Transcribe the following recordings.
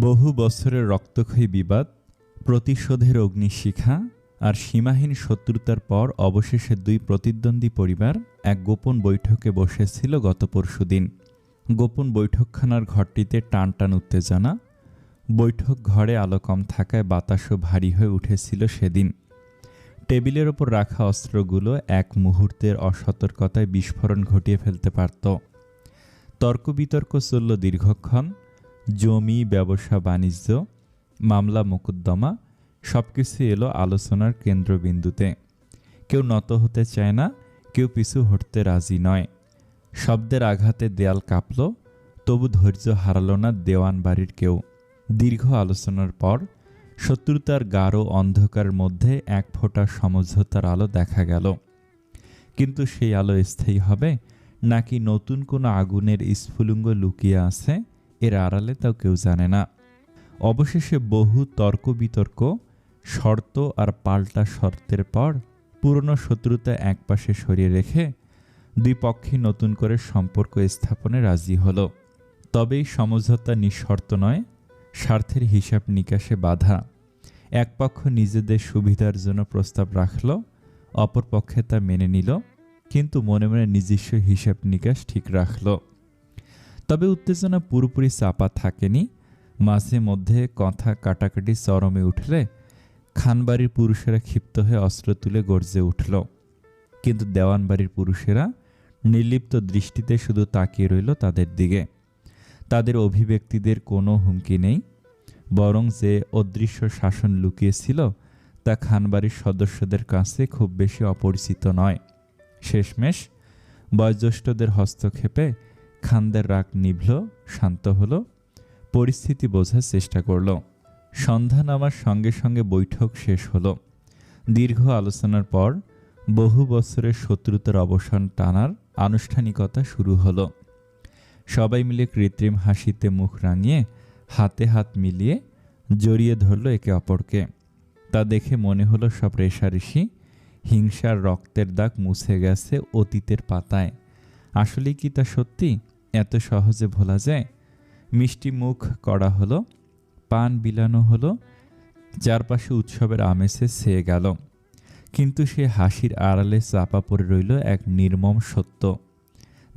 বহু বছরের রক্তক্ষয়ী বিবাদ, প্রতিশোধের অগ্নিশিখা আর সীমাহীন শত্রুতার পর অবশেষে দুই প্রতিদ্বন্দ্বী পরিবার এক গোপন বৈঠকে বসেছিল গত পরশুদিন। গোপন বৈঠকখানার ঘরটিতে টান টান উত্তেজনা। বৈঠক ঘরে আলো কম থাকায় বাতাসও ভারী হয়ে উঠেছিল সেদিন। টেবিলের ওপর রাখা অস্ত্রগুলো এক মুহূর্তের অসতর্কতায় বিস্ফোরণ ঘটিয়ে ফেলতে পারত। তর্ক বিতর্ক চলল দীর্ঘক্ষণ। জমি, ব্যবসা বাণিজ্য, মামলা মোকদ্দমা সবকিছু এলো আলোচনার কেন্দ্রবিন্দুতে। কেউ নত হতে চায় না, কেউ পিছু হটতে রাজি নয়। শব্দের আঘাতে দেয়াল কাঁপল, তবু ধৈর্য হারাল না দেওয়ান বাড়ির কেউ। দীর্ঘ আলোচনার পর শত্রুতার গাঢ় অন্ধকার মধ্যে এক ফোঁটা সমঝোতার আলো দেখা গেল। কিন্তু সেই আলো স্থায়ী হবে নাকি নতুন কোনো আগুনের স্ফুলিঙ্গ লুকিয়ে আছে, এর আড়ালে তাও কেউ জানে না। অবশেষে বহু তর্ক বিতর্ক, শর্ত আর পাল্টা শর্তের পর পুরনো শত্রুতা একপাশে সরিয়ে রেখে দুই পক্ষই নতুন করে সম্পর্ক স্থাপনে রাজি হলো। তবেই সমঝোতা নিঃশর্ত নয়, স্বার্থের হিসাব নিকাশে বাধা। এক পক্ষ নিজেদের সুবিধার জন্য প্রস্তাব রাখল, অপর পক্ষে তা মেনে নিল, কিন্তু মনে মনে নিজস্ব হিসাব নিকাশ ঠিক রাখল। তবে উত্তেজনা পুরোপুরি চাপা থাকেনি। মাঝে মধ্যে কথা কাটাকাটি চরমে উঠলে খানবাড়ির পুরুষেরা ক্ষিপ্ত হয়ে অস্ত্র তুলে গর্জে উঠল। কিন্তু দেওয়ান বাড়ির পুরুষেরা নির্লিপ্ত দৃষ্টিতে শুধু তাকিয়ে রইল তাদের দিকে। তাদের অভিব্যক্তিদের কোনো হুমকি নেই, বরং যে অদৃশ্য শাসন লুকিয়েছিল তা খানবাড়ির সদস্যদের কাছে খুব বেশি অপরিচিত নয়। শেষমেশ বয়োজ্যেষ্ঠদের হস্তক্ষেপে খানদের রাগ নিভল, শান্ত হলো, পরিস্থিতি বোঝার চেষ্টা করল। সন্ধ্যা নামার সঙ্গে সঙ্গে বৈঠক শেষ হলো। দীর্ঘ আলোচনার পর বহু বছরের শত্রুতার অবসান টানার আনুষ্ঠানিকতা শুরু হলো। সবাই মিলে কৃত্রিম হাসিতে মুখ রাঙিয়ে হাতে হাত মিলিয়ে জড়িয়ে ধরল একে অপরকে। তা দেখে মনে হলো সব রেষারেষি, হিংসার রক্তের দাগ মুছে গেছে অতীতের পাতায়। আসলে কি তা সত্যি এত সহজে ভোলা যায়? মিষ্টি মুখ করা হলো, পান বিলানো হলো, চারপাশে উৎসবের আমেজে ছেয়ে গেল। কিন্তু সে হাসির আড়ালে চাপা পড়ে রইল এক নির্মম সত্য।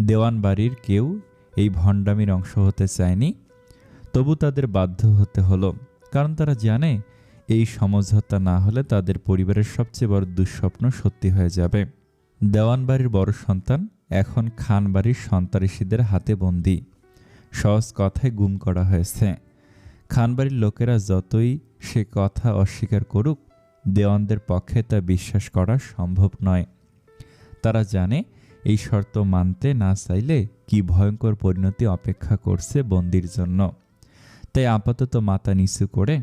দেওয়ান বাড়ির কেউ এই ভণ্ডামির অংশ হতে চায়নি, তবু তাদের বাধ্য হতে হলো, কারণ তারা জানে এই সমঝোতা না হলে তাদের পরিবারের সবচেয়ে বড় দুঃস্বপ্ন সত্যি হয়ে যাবে। দেওয়ান বাড়ির বড় সন্তান এখন খান বাড়ির সন্ত্রাসীদের হাতে বন্দী। সহজ কথায় গুম করা হয়েছে। খানবাড়ির লোকেরা যতই সে কথা অস্বীকার করুক, দেওয়ানদের পক্ষে তা বিশ্বাস করা সম্ভব নয়। তারা জানে এই শর্ত মানতে না চাইলে কি ভয়ঙ্কর পরিণতি অপেক্ষা করছে বন্দির জন্য। তাই আপাতত মাথা নিচু করে,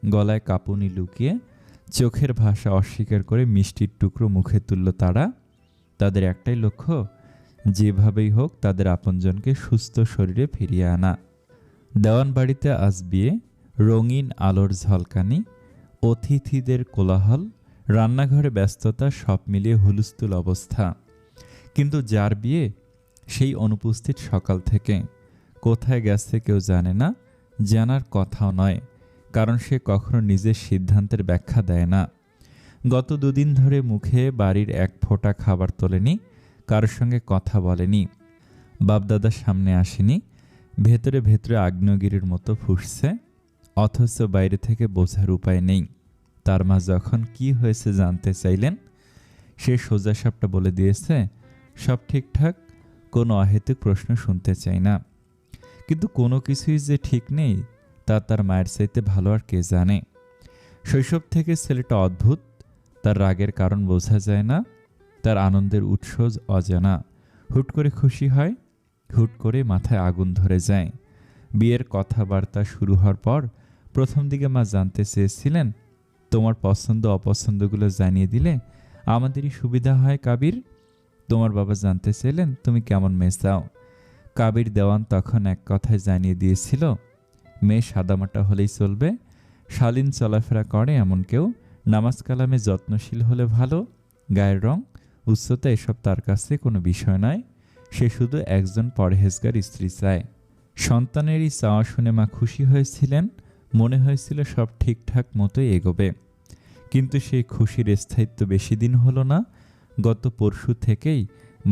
গলায় কাঁপুনি লুকিয়ে, চোখের ভাষা অস্বীকার করে মিষ্টির টুকরো মুখে তুলল তারা। তাদের একটাই লক্ষ্য, যেভাবেই হোক তাদের আপনজনকে সুস্থ শরীরে ফিরিয়ে আনা। দেওয়ান বাড়িতে আজ বিয়ে, রঙিন আলোর ঝলকানি, অতিথিদের কোলাহল, রান্নাঘরে ব্যস্ততা, সব মিলিয়ে হুলস্থুল অবস্থা। কিন্তু যার বিয়ে সেই অনুপস্থিত সকাল থেকে। কোথায় গেছে কেউ জানে না, জানার কথাও নয়, কারণ সে কখনো নিজের সিদ্ধান্তের ব্যাখ্যা দেয় না। গত দুদিন ধরে মুখে বাড়ির এক ফোঁটা খাবার তোলেনি, কারোর সঙ্গে কথা বলেনি, বাপদাদার সামনে আসেনি। ভেতরে ভেতরে আগ্নেয়গিরির মতো ফুঁসছে, অথচ বাইরে থেকে বোঝার উপায় নেই। তার মা যখন কি হয়েছে জানতে চাইলেন, সে সোজাসাপটা বলে দিয়েছে সব ঠিকঠাক, কোনো অহেতুক প্রশ্ন শুনতে চাই না। কিন্তু কোনো কিছুই যে ঠিক নেই তা তার মায়ের চাইতে ভালো আর কে জানে। শৈশব থেকে ছেলেটা অদ্ভুত, তার রাগের কারণ বোঝা যায় না, তার আনন্দের উৎস অজানা। হুট করে খুশি হয়, হুট করে মাথায় আগুন ধরে যায়। বিয়ের কথাবার্তা শুরু হওয়ার পর প্রথম দিকে মা জানতে চেয়েছিলেন, তোমার পছন্দ অপছন্দগুলো জানিয়ে দিলে আমাদেরই সুবিধা হয় কাবির। তোমার বাবা জানতে চাইলেন তুমি কেমন মেয়ে চাও। কাবির দেওয়ান তখন এক কথায় জানিয়ে দিয়েছিল, মেয়ে সাদামাটা হলেই চলবে, শালীন চলাফেরা করে এমন কেউ, নামাজ কালামে যত্নশীল হলে ভালো, গায়ের রং উচ্চতা এসব তার কাছে কোনো বিষয় নয়, সে শুধু একজন পরহেজগার স্ত্রী চায়। সন্তানের এই চাওয়া শুনে মা খুশি হয়েছিলেন। মনে হয়েছিল সব ঠিকঠাক মতোই এগোবে। কিন্তু সেই খুশির স্থায়িত্ব বেশি দিন হলো না। গত পরশু থেকেই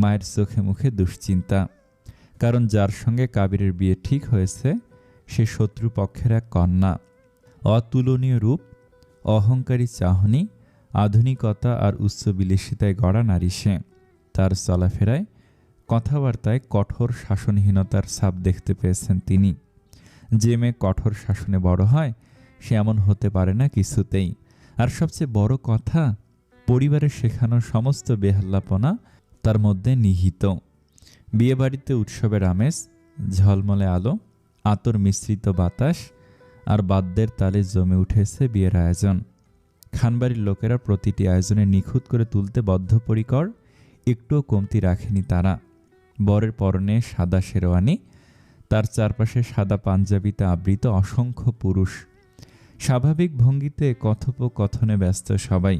মায়ের চোখে মুখে দুশ্চিন্তা। কারণ যার সঙ্গে কাবিরের বিয়ে ঠিক হয়েছে সে শত্রুপক্ষের এক কন্যা। অতুলনীয় রূপ, অহংকারী চাহনি, আধুনিকতা আর উচ্চবিলাসিতায় গড়া নারী সে। তার চলাফেরায়, কথাবার্তায় কঠোর শাসনহীনতার ছাপ দেখতে পেয়েছেন তিনি। যে মেয়ে কঠোর শাসনে বড় হয় সে এমন হতে পারে না কিছুতেই। আর সবচেয়ে বড় কথা, পরিবারের শেখানো সমস্ত বেহাল্লাপনা তার মধ্যে নিহিত। বিয়েবাড়িতে উৎসবের আমেজ, ঝলমলে আলো, আতর মিশ্রিত বাতাস আর বাদ্যের তালে জমে উঠেছে বিয়ের আয়োজন। খানবাড়ির লোকেরা প্রতিটি আয়োজনে নিখুঁত করে তুলতে বদ্ধপরিকর, একটুও কমতি রাখেনি তারা। বরের পরনে সাদা শেরওয়ানি, তার চারপাশে সাদা পাঞ্জাবিতে আবৃত অসংখ্য পুরুষ। স্বাভাবিক ভঙ্গিতে কথোপকথনে ব্যস্ত সবাই।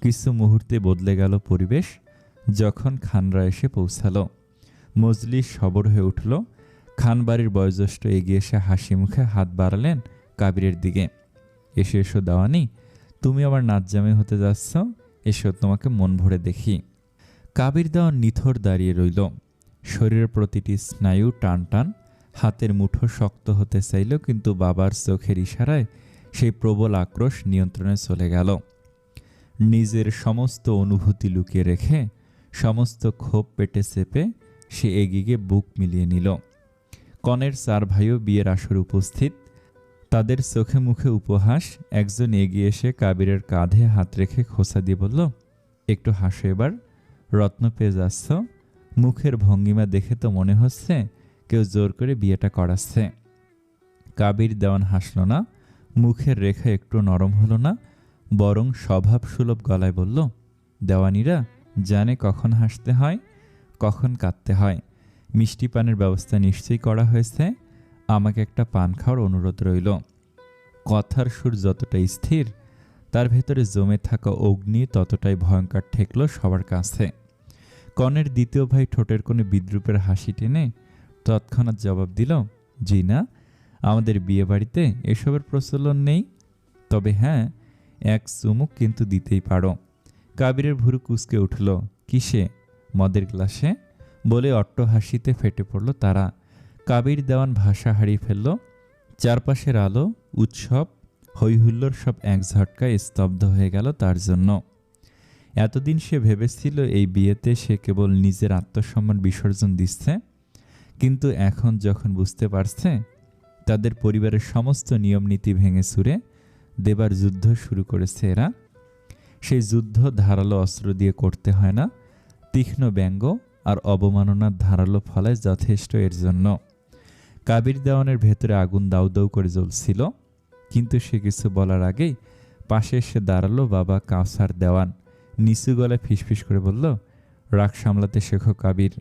কিছু মুহূর্তে বদলে গেল পরিবেশ যখন খানরা এসে পৌঁছালো। মজলিস সবর হয়ে উঠল। খানবাড়ির বয়োজ্যেষ্ঠ এগিয়ে এসে হাসি মুখে হাত বাড়ালেন কাবিরের দিকে। এসো এসো দেওয়ানি, তুমি আমার নাতজামাই হতে যাচ্ছ, এসো তোমাকে মন ভরে দেখি। কাবির দেওয়ান নিথর দাঁড়িয়ে রইল। শরীরের প্রতিটি স্নায়ু টান টান, হাতের মুঠো শক্ত হতে চাইল, কিন্তু বাবার চোখের ইশারায় সেই প্রবল আক্রোশ নিয়ন্ত্রণে চলে গেল। নিজের সমস্ত অনুভূতি লুকিয়ে রেখে, সমস্ত ক্ষোভ পেটে চেপে সে এগিয়ে গিয়ে বুক মিলিয়ে নিল। কনের 4 ভাইও বিয়ের আসরে উপস্থিত। তাদের চোখে মুখে উপহাস। একজন এগিয়ে এসে কাবিরের কাঁধে হাত রেখে খোঁচা দিয়ে বলল, একটু হাসো এবার, রত্ন পেয়ে যাচ্ছ। মুখের ভঙ্গিমা দেখে তো মনে হচ্ছে কেউ জোর করে বিয়েটা করাচ্ছে। কাবির দেওয়ান হাসল না, মুখের রেখা একটু নরম হলো না, বরং স্বভাবসুলভ গলায় বলল, দেওয়ানিরা জানে কখন হাসতে হয়, কখন কাঁদতে হয়। মিষ্টি পানের ব্যবস্থা নিশ্চয়ই করা হয়েছে। আমাকে একটা পান খাওয়ার অনুরোধ রইল। কথার সুর যতটা স্থির, তার ভেতরে জমে থাকা অগ্নি ততটাই ভয়ঙ্কর ঠেকল সবার কাছে। কনের দ্বিতীয় ভাই ঠোঁটের কোণে বিদ্রুপের হাসি টেনে তৎক্ষণাৎ জবাব দিল, জি না, আমাদের বিয়ে বাড়িতে এসবের প্রচলন নেই। তবে হ্যাঁ, এক চুমুক কিন্তু দিতেই পারো। কাবিরের ভুরু কুঁচকে উঠল। কিসে? মদের গ্লাসে, বলে অট্ট হাসিতে ফেটে পড়ল তারা। কাবির দেওয়ান ভাষা হারিয়ে ফেলল। চারপাশের আলো, উৎসব, হৈহুল্লোর সব এক ঝটকায় স্তব্ধ হয়ে গেল তার জন্য। এতদিন সে ভেবেছিল এই বিয়েতে সে কেবল নিজের আত্মসম্মান বিসর্জন দিচ্ছে, কিন্তু এখন যখন বুঝতে পারছে তাদের পরিবারের সমস্ত নিয়ম নীতি ভেঙে চুরে দেবার যুদ্ধ শুরু করেছে এরা, সেই যুদ্ধ ধারালো অস্ত্র দিয়ে করতে হয় না, তীক্ষ্ণ ব্যঙ্গ আর অবমাননার ধারালো ফলায় যথেষ্ট এর জন্য। কাবির দেওয়ানের ভেতরে আগুন দাউ দাউ করে জ্বলছিল, কিন্তু সে কিছু বলার আগেই পাশে এসে দাঁড়ালো বাবা কাউসার দেওয়ান। নিচু গলায় ফিসফিস করে বলল, রাগ সামলাতে শেখো কাবির।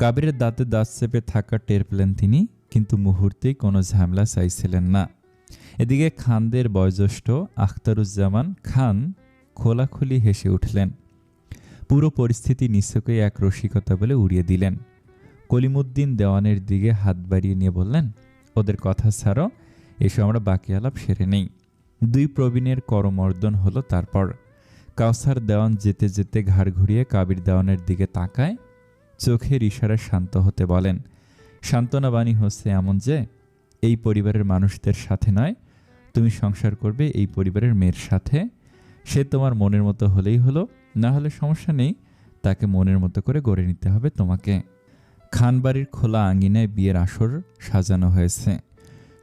কাবিরের দাঁতে দাঁত চেপে থাকা টের পেলেন তিনি, কিন্তু মুহূর্তেই কোনো ঝামেলা চাইছিলেন না। এদিকে খানদের বয়োজ্যেষ্ঠ আখতারুজ্জামান খান খোলাখুলি হেসে উঠলেন। পুরো পরিস্থিতি নিছকই এক রসিকতা বলে উড়িয়ে দিলেন। কলিমুদ্দিন দেওয়ানের দিকে হাত বাড়িয়ে নিয়ে বললেন, ওদের কথা ছাড়ো, এসো আমরা বাকি আলাপ সেরে নেই। 2 প্রবীণের করমর্দন হলো। তারপর কাউসার দেওয়ান যেতে যেতে ঘাড় ঘুরিয়ে কাবির দেওয়ানের দিকে তাকায়, চোখের ইশারায় শান্ত হতে বলেন। সান্ত্বনা বাণী হচ্ছে এমন যে, এই পরিবারের মানুষদের সাথে নয়, তুমি সংসার করবে এই পরিবারের মেয়ের সাথে। সে তোমার মনের মতো হলেই হলো, না হলে সমস্যা নেই, তাকে মনের মতো করে গড়ে নিতে হবে তোমাকে। খানবাড়ির খোলা আঙ্গিনায় বিয়ের আসর সাজানো হয়েছে।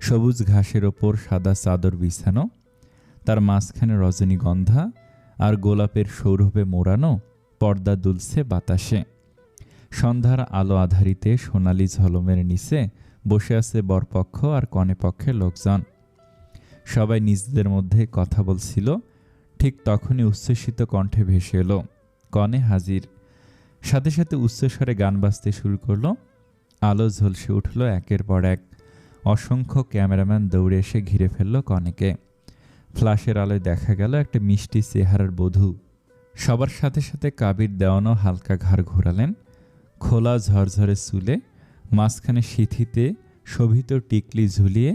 সবুজ ঘাসের ওপর সাদা চাদর বিছানো, তার মাঝখানে রজনীগন্ধা আর গোলাপের সৌরভে মোড়ানো পর্দা দুলছে বাতাসে। সন্ধ্যার আলো আধারিতে সোনালি ঝলমের নিচে বসে আছে বরপক্ষ আর কনেপক্ষের লোকজন। সবাই নিজেদের মধ্যে কথা বলছিল। ঠিক তখনই উচ্ছ্বসিত কণ্ঠে ভেসে এলো, কনে হাজির। সাথে সাথে উচ্চস্বরে গান বাজতে শুরু করলো। আলো ঝলসে উঠল একের পর এক। অসংখ্য ক্যামেরাম্যান দৌড়ে এসে ঘিরে ফেলল কনেকে। ফ্ল্যাশের আলোয় দেখা গেল একটা মিষ্টি চেহারার বধূ। সবার সাথে সাথে কাবির দেওয়ানও হালকা ঘাড় ঘোরালেন। খোলা ঝরঝরে চুলে, মাঝখানে সিঁথিতে শোভিত টিকলি ঝুলিয়ে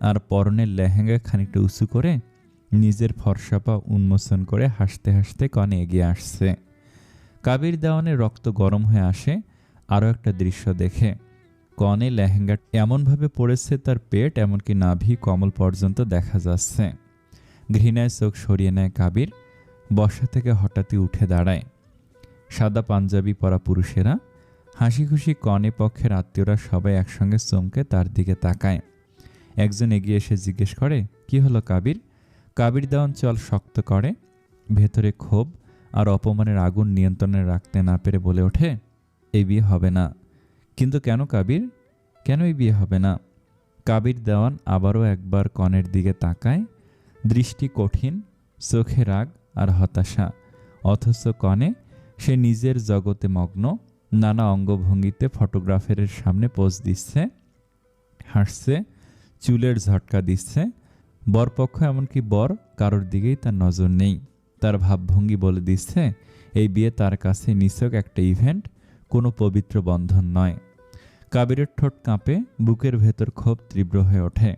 আর পরনের লেহেঙ্গা খানিকটা উঁচু করে নিজের ফর্সা পা উন্মোচন করে হাসতে হাসতে কনে এগিয়ে আসছে। কাবির দেওয়ানের রক্ত গরম হয়ে আসে আরও একটা দৃশ্য দেখে। কনে লেহেঙ্গা এমনভাবে পড়েছে তার পেট এমনকি নাভি কমল পর্যন্ত দেখা যাচ্ছে। ঘৃণায় চোখ সরিয়ে নেয় কাবির। বসা থেকে হঠাৎই উঠে দাঁড়ায়। সাদা পাঞ্জাবি পরা পুরুষেরা, হাসি খুশি কনে পক্ষের আত্মীয়রা সবাই একসঙ্গে চমকে তার দিকে তাকায়। একজন এগিয়ে এসে জিজ্ঞেস করে, কি হলো কাবির? কাবির দেওয়ান চল শক্ত করে। ভেতরে ক্ষোভ আর অপমানের আগুন নিয়ন্ত্রণে রাখতে না পেরে বলে ওঠে, এই বিয়ে হবে না। কিন্তু কেন কাবির? কেন এই বিয়ে হবে না? কাবির দেওয়ান আবারও একবার কনের দিকে তাকায়। দৃষ্টি কঠিন, চোখে রাগ আর হতাশা। অথচ কনে সে নিজের জগতে মগ্ন। নানা অঙ্গভঙ্গিতে ফটোগ্রাফারের সামনে পোজ দিচ্ছে, হাসছে, চুলের ঝটকা দিচ্ছে। বরপক্ষ এমনকি বর কারোর দিকেই তার নজর নেই। তার ভাবভঙ্গি বলে দিচ্ছে এই বিয়ে তার কাছে নিছক একটা ইভেন্ট, কোনো পবিত্র বন্ধন নয়। কাবিরের ঠোঁট কাঁপে, বুকের ভেতর ক্ষোভ তীব্র হয়ে ওঠে,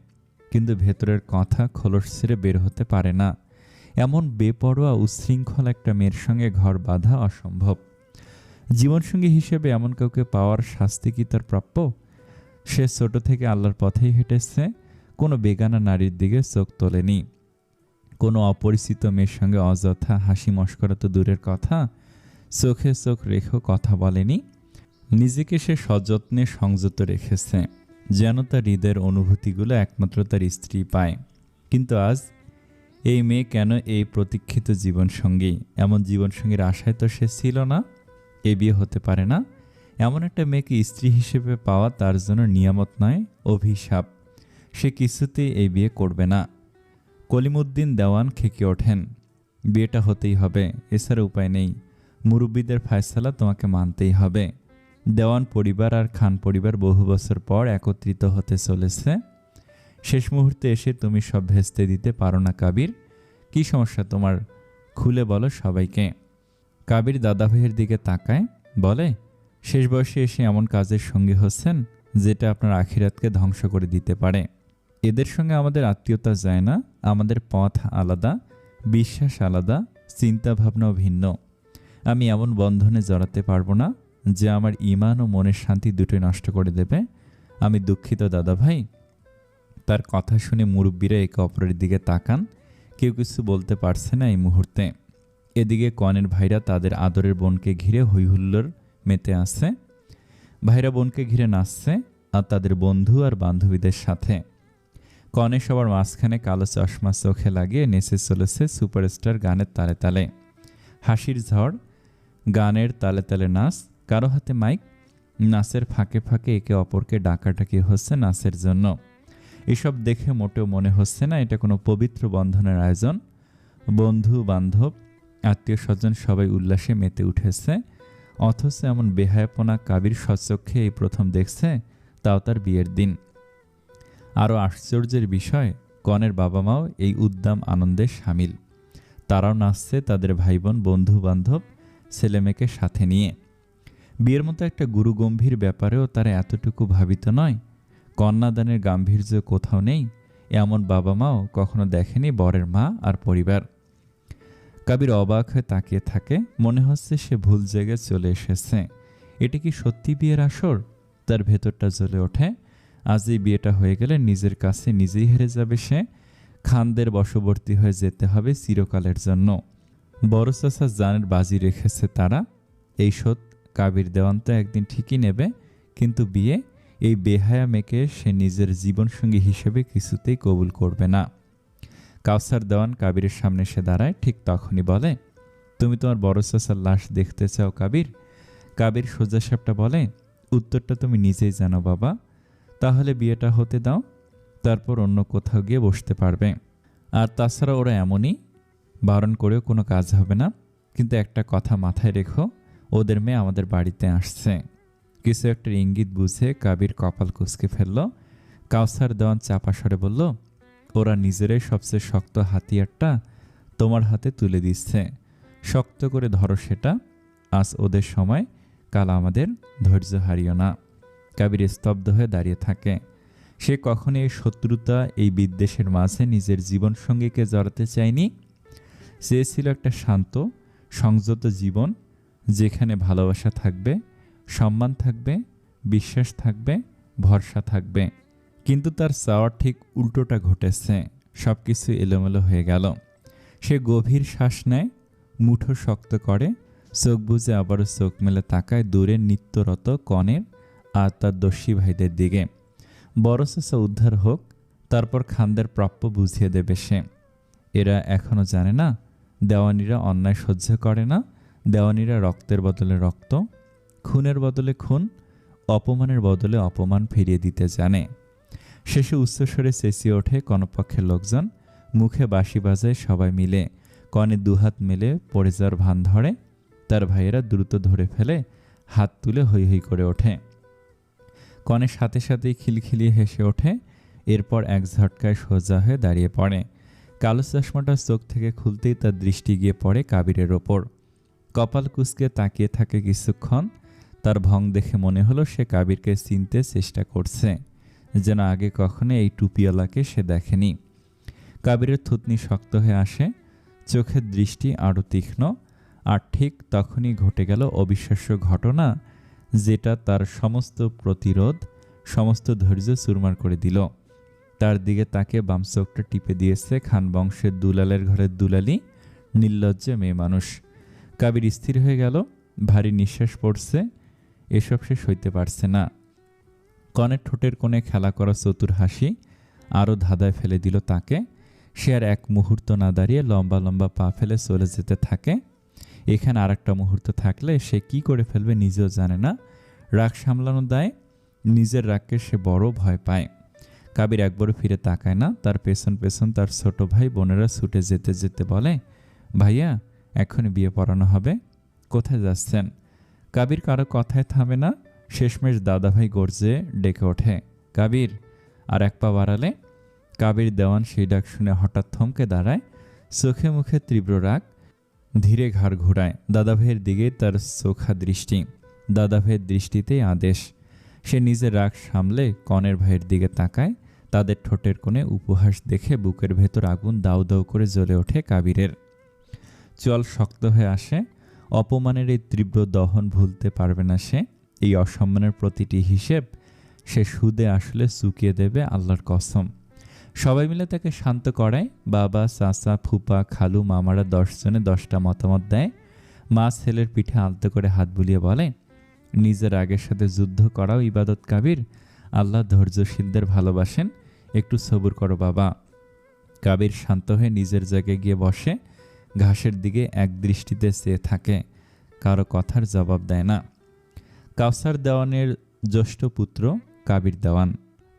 কিন্তু ভেতরের কথা খোলস ছেড়ে বের হতে পারে না। এমন বেপরোয়া উচ্ছৃঙ্খল একটা মেয়ের সঙ্গে ঘর বাঁধা অসম্ভব। জীবনসঙ্গী হিসেবে এমন কাউকে পাওয়ার শাস্তি কি তার প্রাপ্য? সে ছোট থেকে আল্লাহর পথেই হেঁটেছে, কোনো বেগানা নারীর দিকে চোখ তোলেনি। কোনো অপরিচিত মেয়ের সঙ্গে অযথা হাসি মশকরা তো দূরের কথা, চোখে চোখ রেখেও কথা বলেনি। নিজেকে সে সযত্নে সংযত রেখেছে, যেন তার হৃদয়ের অনুভূতিগুলো একমাত্র তার স্ত্রী পায়। কিন্তু আজ এই মেয়ে কেন এই প্রতীক্ষিত জীবনসঙ্গী? এমন জীবনসঙ্গীর আশায় তো সে ছিল না। এ বিয়ে হতে পারে না। এমন একটা মেয়েকে স্ত্রী হিসেবে পাওয়া তার জন্য নিয়ামত নয়, অভিশাপ। সে কিছুতেই এই বিয়ে করবে না। কলিমুদ্দিন দেওয়ান খেকে ওঠেন, বিয়েটা হতেই হবে, এছাড়া উপায় নেই। মুরব্বীদের ফায়সালা তোমাকে মানতেই হবে। দেওয়ান পরিবার আর খান পরিবার বহু বছর পর একত্রিত হতে চলেছে। শেষ মুহূর্তে এসে তুমি সব ভেস্তে দিতে পারো না কাবির। কি সমস্যা তোমার? খুলে বলো সবাইকে। কাবির দাদাভাইয়ের দিকে তাকায়, বলে, শেষ বয়সে এসে এমন কাজের সঙ্গী হচ্ছেন যেটা আপনার আখিরাতকে ধ্বংস করে দিতে পারে। এদের সঙ্গে আমাদের আত্মীয়তা যায় না। আমাদের পথ আলাদা, বিশ্বাস আলাদা, চিন্তা ভাবনাও ভিন্ন। আমি এমন বন্ধনে জড়াতে পারবো না যে আমার ঈমান ও মনের শান্তি দুটোই নষ্ট করে দেবে। আমি দুঃখিত দাদাভাই। তার কথা শুনে মুরব্বীরা একে অপরের দিকে তাকান। কেউ কিছু বলতে পারছে না এই মুহূর্তে। এদিকে কনের ভাইরা তাদের আদরের বোনকে ঘিরে হৈহুল্লোড় মেতে আছে। ভাইরা বোনকে ঘিরে নাচছে আর তাদের বন্ধু আর বান্ধবীদের সাথে। কনে সবার মাঝখানে কালো চশমা চোখে লাগিয়ে নেচে চলেছে সুপারস্টার গানের তালে তালে। হাসির ঝড়, গানের তালে তালে নাচ, কারো হাতে মাইক। নাচের ফাঁকে ফাঁকে একে অপরকে ডাকাডাকি হচ্ছে নাচের জন্য। এসব দেখে মোটেও মনে হচ্ছে না এটা কোনো পবিত্র বন্ধনের আয়োজন। বন্ধু বান্ধব আত্মীয় স্বজন সবাই উল্লাসে মেতে উঠেছে। অথচ এমন বেহায়াপনা কাবির স্বচক্ষে এই প্রথম দেখছে, তাও তার বিয়ের দিন। আরও আশ্চর্যের বিষয়, কনের বাবা মাও এই উদ্দাম আনন্দে সামিল। তারাও নাচছে তাদের ভাই বোন, বন্ধু বান্ধব, ছেলেমেয়েকে সাথে নিয়ে। বিয়ের মতো একটা গুরুগম্ভীর ব্যাপারেও তারা এতটুকু ভাবিত নয়। কন্যাদানের গাম্ভীর্য কোথাও নেই, এমন বাবা মাও কখনো দেখেনি বরের মা আর পরিবার। কাবির অবাক হয়ে তাকিয়ে থাকে, মনে হচ্ছে সে ভুল জায়গায় চলে এসেছে। এটা কি সত্যি বিয়ের আসর? তার ভেতরটা জ্বলে ওঠে। আজ এই বিয়েটা হয়ে গেলে নিজের কাছে নিজেই হেরে যাবে সে। খানদের বশবর্তী হয়ে যেতে হবে চিরকালের জন্য। বড় চাচা জানের বাজি রেখেছে তারা। এই শোধ কাবির দেওয়ান তো একদিন ঠিকই নেবে, কিন্তু বিয়ে, এই বেহায়া মেয়েকে সে নিজের জীবনসঙ্গী হিসেবে কিছুতেই কবুল করবে না। কাউসার দেওয়ান কাবিরের সামনে এসে দাঁড়ায়। ঠিক তখনই বলে, তুমি তোমার বড় চাচার লাশ দেখতে চাও কাবির? কাবির সোজাসাপটা বলে, উত্তরটা তুমি নিজেই জানো বাবা। তাহলে বিয়েটা হতে দাও, তারপর অন্য কোথাও গিয়ে বসতে পারবে। আর তাছাড়া ওরা এমনই, বারণ করেও কোনো কাজ হবে না। কিন্তু একটা কথা মাথায় রেখো, ওদের মেয়ে আমাদের বাড়িতে আসছে। কিছু একটা ইঙ্গিত বুঝে কাবির কপাল কুঁচকে ফেলল। কাউসার দেওয়ান চাপা স্বরে বলল, ওরা নিজেরাই সবচেয়ে শক্ত হাতিয়ারটা তোমার হাতে তুলে দিচ্ছে। শক্ত করে ধরো সেটা। আজ ওদের সময়, কাল আমাদের। ধৈর্য হারিও না। কাবির স্তব্ধ হয়ে দাঁড়িয়ে থাকে। সে কখনো এই শত্রুতা, এই বিদ্বেষের মাঝে নিজের জীবনসঙ্গীকে জড়াতে চায়নি। চেয়েছিল একটা শান্ত, সংযত জীবন, যেখানে ভালোবাসা থাকবে, সম্মান থাকবে, বিশ্বাস থাকবে, ভরসা থাকবে। কিন্তু তার চাওয়ার ঠিক উল্টোটা ঘটেছে। সব কিছু এলোমেলো হয়ে গেল। সে গভীর শ্বাস নেয়, মুঠো শক্ত করে, চোখ বুজে আবারও চোখ মেলে তাকায় দূরে নিত্যরত কনের আর তার দস্যি ভাইদের দিকে। বড় চাচা উদ্ধার হোক, তারপর খানদের প্রাপ্য বুঝিয়ে দেবে সে। এরা এখনো জানে না দেওয়ানিরা অন্যায় সহ্য করে না। দেওয়ানিরা রক্তের বদলে রক্ত, খুনের বদলে খুন, অপমানের বদলে অপমান ফিরিয়ে দিতে জানে। শেষে উচ্চস্বরে চেঁচিয়ে ওঠে কনপক্ষের লোকজন, মুখে বাঁশি বাজায় সবাই মিলে। কনে দুহাত মেলে পড়ে যাওয়ার ভান ধরে। তার ভাইয়েরা দ্রুত ধরে ফেলে, হাত তুলে হৈ হৈ করে ওঠে। কনের সাথে সাথেই খিলখিলিয়ে হেসে ওঠে। এরপর এক ঝটকায় সোজা হয়ে দাঁড়িয়ে পড়ে। কালো চশমাটা চোখ থেকে খুলতেই তার দৃষ্টি গিয়ে পড়ে কাবিরের ওপর। কপাল কুঁচকে তাকিয়ে থাকে কিছুক্ষণ। তার ভং দেখে মনে হলো সে কাবিরকে চিনতে চেষ্টা করছে, যেন আগে কখনো এই টুপিওয়ালাকে সে দেখেনি। কাবিরের থুতনি শক্ত হয়ে আসে, চোখের দৃষ্টি আরও তীক্ষ্ণ। আর ঠিক তখনই ঘটে গেল অবিশ্বাস্য ঘটনা, যেটা তার সমস্ত প্রতিরোধ, সমস্ত ধৈর্য চুরমার করে দিল। তার দিকে তাকে বাম চোখটা টিপে দিয়েছে খান বংশের দুলালের ঘরের দুলালি, নির্লজ্জ মেয়ে মানুষ। কাবির স্থির হয়ে গেল, ভারী নিঃশ্বাস পড়ছে। এসব সে সইতে পারছে না। কনের ঠোঁটের কোণে খেলা করা চতুর হাসি আরও ধাঁধায় ফেলে দিল তাকে। সে আর এক মুহূর্ত না দাঁড়িয়ে লম্বা লম্বা পা ফেলে চলে যেতে থাকে। এখানে আর একটা মুহূর্ত থাকলে সে কি করে ফেলবে নিজেও জানে না। রাগ সামলানো দায়, নিজের রাগকে সে বড় ভয় পায়। কাবির একবারও ফিরে তাকায় না। তার পেছন পেছন তার ছোট ভাই বোনেরা ছুটে যেতে যেতে বলে, ভাইয়া এখনই বিয়ে পড়ানো হবে, কোথায় যাচ্ছেন? কাবির কারো কথায় থামে না। শেষমেশ দাদাভাই গর্জে ডেকে ওঠে, কাবির! আর এক পা বাড়ালে কাবির দেওয়ান সেই ডাক শুনে হঠাৎ থমকে দাঁড়ায়। চোখে মুখে তীব্র রাগ, ধীরে ঘাড় ঘোরায়। দাদাভাইয়ের দিকে তার চোখা দৃষ্টি, দাদাভাইয়ের দৃষ্টিতেই আদেশ। সে নিজের রাগ সামলে কনের ভাইয়ের দিকে তাকায়। তাদের ঠোঁটের কোণে উপহাস দেখে বুকের ভেতর আগুন দাউ দাউ করে জ্বলে ওঠে কাবিরের। চল শক্ত হয়ে আসে। অপমানের এই তীব্র দহন ভুলতে পারবে না সে। এই অসম্মানের প্রতিটি হিসেব সে সুদে আসলে চুকিয়ে দেবে, আল্লাহর কসম। সবাই মিলে তাকে শান্ত করায়। বাবা, চাচা, ফুপা, খালু, মামারা 10 জনে 10টা মতামত দেয়। মা ছেলের পিঠে আলতো করে হাত বুলিয়ে বলে, নিজের আগের সাথে যুদ্ধ করাও ইবাদত কাবির। আল্লাহ ধৈর্যশীলদের ভালোবাসেন, একটু সবুর করো বাবা। কাবির শান্ত হয়ে নিজের জায়গায় গিয়ে বসে, ঘাসের দিকে এক দৃষ্টিতে চেয়ে থাকে, কারো কথার জবাব দেয় না। কাউসার দেওয়ানের জ্যেষ্ঠ পুত্র কাবির দেওয়ান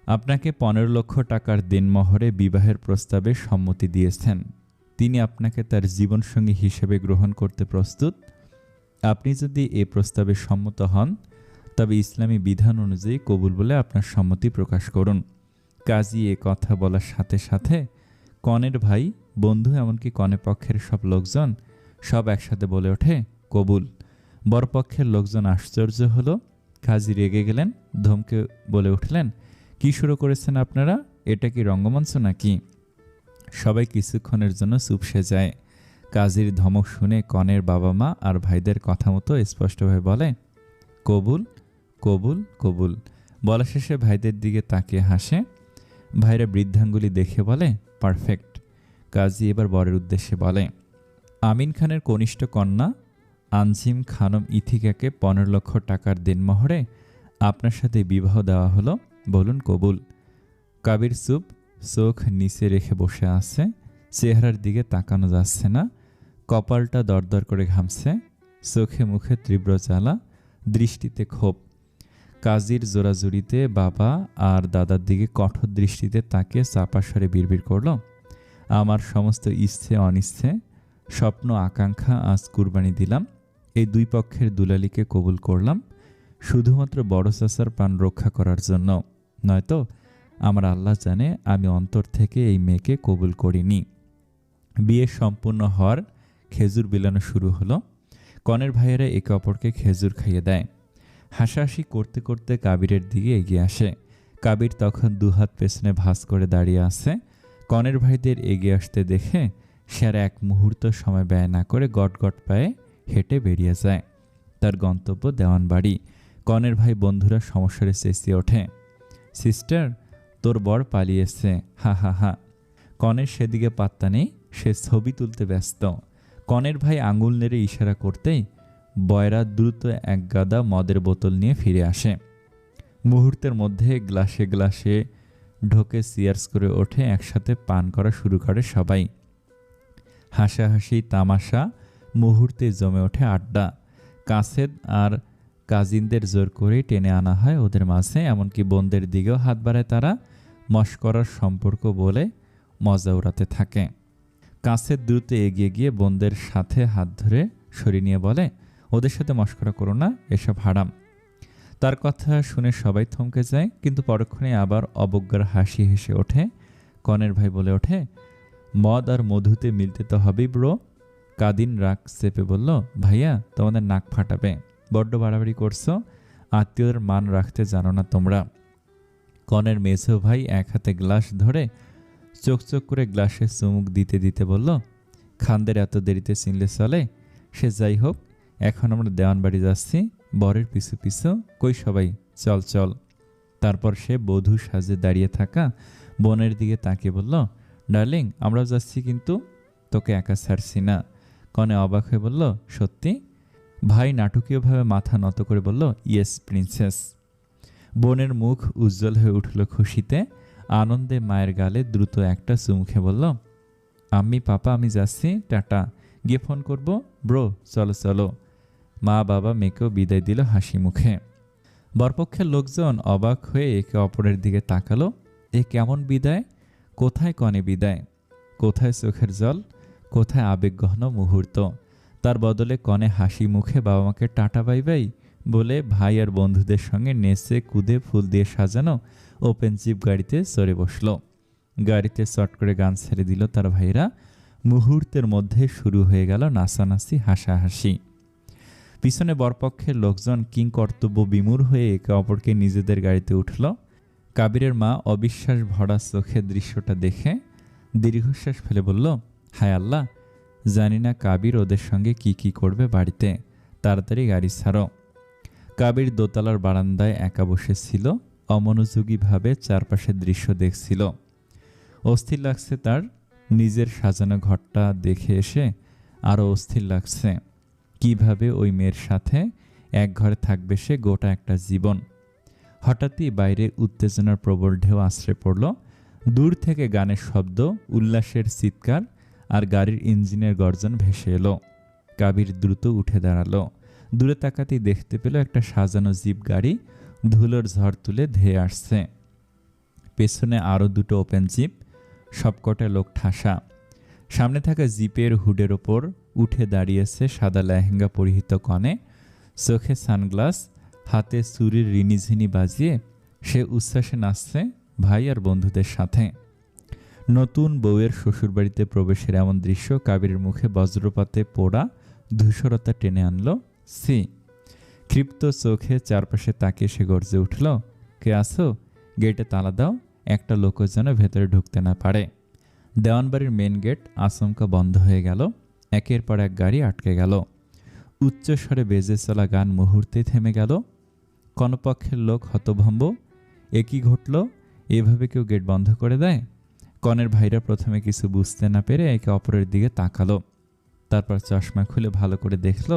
আপনাকে 15 লক্ষ টাকার দেনমোহরে বিবাহের প্রস্তাবে সম্মতি দিয়েছেন। তিনি আপনাকে তার জীবনসঙ্গী হিসেবে গ্রহণ করতে প্রস্তুত। আপনি যদি এ প্রস্তাবে সম্মত হন, তবে ইসলামী বিধান অনুযায়ী কবুল বলে আপনার সম্মতি প্রকাশ করুন। কাজী এ কথা বলার সাথে সাথে কনের ভাই, বন্ধু, এমনকি কনে পক্ষের সব লোকজন সব একসাথে বলে ওঠে, কবুল। বরপক্ষের লোকজন আশ্চর্য হলো। কাজী রেগে গেলেন, ধমকে বলে উঠলেন, কি শুরু করেছেন আপনারা? এটা কি রঙ্গমঞ্চ নাকি? সবাই কিছুক্ষণের জন্য চুপসে যায়। কাজীর ধমক শুনে কনের বাবা মা আর ভাইদের কথা মতো স্পষ্টভাবে বলে, কবুল, কবুল, কবুল। বলা শেষে ভাইদের দিকে তাকিয়ে হাসে। ভাইরা বৃদ্ধাঙ্গুলি দেখে বলে, পারফেক্ট। কাজী এবার বরের উদ্দেশ্যে বলে, আমিন খানের কনিষ্ঠ কন্যা আনজিম খানম ইথিকাকে 15 লক্ষ টাকার দেনমোহরে আপনার সাথে বিবাহ দেওয়া হলো, বলুন কবুল। কাবির চুপ, চোখ নিচে রেখে বসে আছে। চেহারার দিকে তাকানো যাচ্ছে না। কপালটা দরদর করে ঘামছে। চোখে মুখে তীব্র জ্বালা, দৃষ্টিতে ক্ষোভ। কাজীর জোরাজুরিতে বাবা আর দাদার দিকে কঠোর দৃষ্টিতে তাকিয়ে চাপা স্বরে বিড়বিড় করল, আমার সমস্ত ইচ্ছে অনিচ্ছে, স্বপ্ন আকাঙ্ক্ষা আজ কুরবানি দিলাম। এই দুই পক্ষের দুলালিকে কবুল করলাম শুধুমাত্র বড় চাচার প্রাণ রক্ষা করার জন্য। নয়তো আমার আল্লাহ জানে আমি অন্তর থেকে এই মেয়েকে কবুল করিনি। বিয়ে সম্পূর্ণ হওয়ার খেজুর বিলানো শুরু হলো। কনের ভাইয়েরা একে অপরকে খেজুর খাইয়ে দেয়। হাসাহাসি করতে করতে কাবিরের দিকে এগিয়ে আসে। কাবির তখন দুহাত পেছনে ভাঁজ করে দাঁড়িয়ে আছে। কনের ভাইদের এগিয়ে আসতে দেখে সে আর এক মুহূর্ত সময় ব্যয় না করে গটগট পায়ে হেঁটে বেরিয়ে যায়। তার গন্তব্য দেওয়ানবাড়ি। কনের ভাই বন্ধুরা সমস্যারে চেঁচিয়ে ওঠে, সিস্টার, তোর বর পালিয়েছে, হা হা হা। কনের সেদিকে পাত্তা নেই, সে ছবি তুলতে ব্যস্ত। কনের ভাই আঙুল নেড়ে ইশারা করতেই বয়রা দ্রুত এক গাদা মদের বোতল নিয়ে ফিরে আসে। মুহূর্তের মধ্যে গ্লাসে গ্লাসে ঢোকে চিয়ার্স করে ওঠে, একসাথে পান করা শুরু করে সবাই। হাসাহাসি তামাশা মুহূর্তে জমে ওঠে আড্ডা। কাসেদ আর কাজিনদের জোর করেই টেনে আনা হয় ওদের মাঝে, এমনকি বোনদের দিকেও হাত বাড়ায় তারা। মস্করার সম্পর্ক বলে মজা উড়াতে থাকে। কাসেদ দ্রুত এগিয়ে গিয়ে বোনদের সাথে হাত ধরে সরিয়ে নিয়ে বলে, ওদের সাথে মস্করা করো না, এসব হারাম। তার কথা শুনে সবাই থমকে যায়, কিন্তু পরক্ষণে আবার অবজ্ঞার হাসি হেসে ওঠে। কনের ভাই বলে ওঠে, মদ আর মধুতে মিলতে তো হবেই ব্রো। কাদিন রাগ চেপে বলল, ভাইয়া তোমাদের নাক ফাটাবে, বড্ড বাড়াবাড়ি করছো, আত্মীয়দের মান রাখতে জানো না তোমরা। কনের মেঝো ভাই এক হাতে গ্লাস ধরে চোখ চোখ করে গ্লাসে চুমুক দিতে দিতে বলল, খানদের এত দেরিতে চিনলে চলে। সে যাই হোক, এখন আমরা দেওয়ানবাড়ি যাচ্ছি, বরের পিছু পিছু। কই সবাই, চল চল। তারপর সে বধূ সাজে দাঁড়িয়ে থাকা বোনের দিকে তাকিয়ে বলল, ডার্লিং, আমরাও যাচ্ছি, কিন্তু তোকে একা ছাড়ছি না। কনে অবাক হয়ে বলল, সত্যি? ভাই নাটকীয়ভাবে মাথা নত করে বলল, ইয়েস প্রিন্সেস। বোনের মুখ উজ্জ্বল হয়ে উঠল খুশিতে, আনন্দে মায়ের গালে দ্রুত একটা চুমুখে বলল, আম্মি পাপা আমি যাচ্ছি, টাটা, গিয়ে ফোন করব, ব্রো চলো চলো। মা বাবা মেয়েকেও বিদায় দিল হাসি মুখে। বরপক্ষের লোকজন অবাক হয়ে একে অপরের দিকে তাকালো। এ কেমন বিদায়? কোথায় কনে বিদায়? কোথায় চোখের জল? কোথায় আবেগঘন মুহূর্ত? তার বদলে কনে হাসি মুখে বাবা মাকে টাটা বাই বাই বলে ভাই আর বন্ধুদের সঙ্গে নেচে কুদে ফুল দিয়ে সাজানো ওপেন জিপ গাড়িতে চড়ে বসল। গাড়িতে চট করে গান ছেড়ে দিল তার ভাইরা। মুহূর্তের মধ্যে শুরু হয়ে গেল নাচানাচি, হাসাহাসি। পিছনে বরপক্ষের লোকজন কিংকর্তব্য বিমূঢ় হয়ে একে অপরকে নিজেদের গাড়িতে উঠল। কাবিরের মা অবিশ্বাস ভরা চোখে দৃশ্যটা দেখে দীর্ঘশ্বাস ফেলে বলল, হায় আল্লাহ, জানি না কাবির ওদের সঙ্গে কি কি করবে বাড়িতে, তাড়াতাড়ি গাড়ি ছাড়ো। কাবির দোতলার বারান্দায় একা বসেছিল, অমনোযোগীভাবে চারপাশের দৃশ্য দেখছিল। অস্থির লাগছে তার, নিজের সাজানো ঘরটা দেখে এসে আরও অস্থির লাগছে। কিভাবে ওই মেয়ের সাথে এক ঘরে থাকবে সে গোটা একটা জীবন। হঠাৎই বাইরে উত্তেজনার প্রবল ঢেউ আছড়ে পড়ল। দূর থেকে গানের শব্দ, উল্লাসের চিৎকার আর গাড়ির ইঞ্জিনের গর্জন ভেসে এলো। কাবির দ্রুত উঠে দাঁড়ালো। দূরে তাকাতেই দেখতে পেল একটা সাজানো জিপ গাড়ি ধুলোর ঝড় তুলে ধেয়ে আসছে। পেছনে আরও দুটো ওপেন জিপ, সবকটা লোক ঠাসা। সামনে থাকা জিপের হুডের ওপর উঠে দাঁড়িয়েছে সাদা লেহেঙ্গা পরিহিত কনে, চোখে সানগ্লাস, হাতে চুরির রিনিঝিনি বাজিয়ে সে উচ্ছ্বাসে নাচছে ভাই আর বন্ধুদের সাথে। নতুন বউয়ের শ্বশুরবাড়িতে প্রবেশের এমন দৃশ্য কাবিরের মুখে বজ্রপাতে পোড়া ধূসরতা টেনে আনলো। সি ক্ষিপ্ত চোখে চারপাশে তাকিয়ে সে গর্জে উঠল, কে আসো? গেটে তালা দাও, একটা লোকও যেন ভেতরে ঢুকতে না পারে। দেওয়ানবাড়ির মেন গেট আচমকা বন্ধ হয়ে গেল। একের পর এক গাড়ি আটকে গেল। উচ্চস্বরে বেজে চলা গান মুহূর্তে থেমে গেল। কনপক্ষের লোক হতভম্ব, এ কি ঘটল? এভাবে কেউ গেট বন্ধ করে দেয়? কনের ভাইরা প্রথমে কিছু বুঝতে না পেরে একে অপরের দিকে তাকালো। তারপর চশমা খুলে ভালো করে দেখল,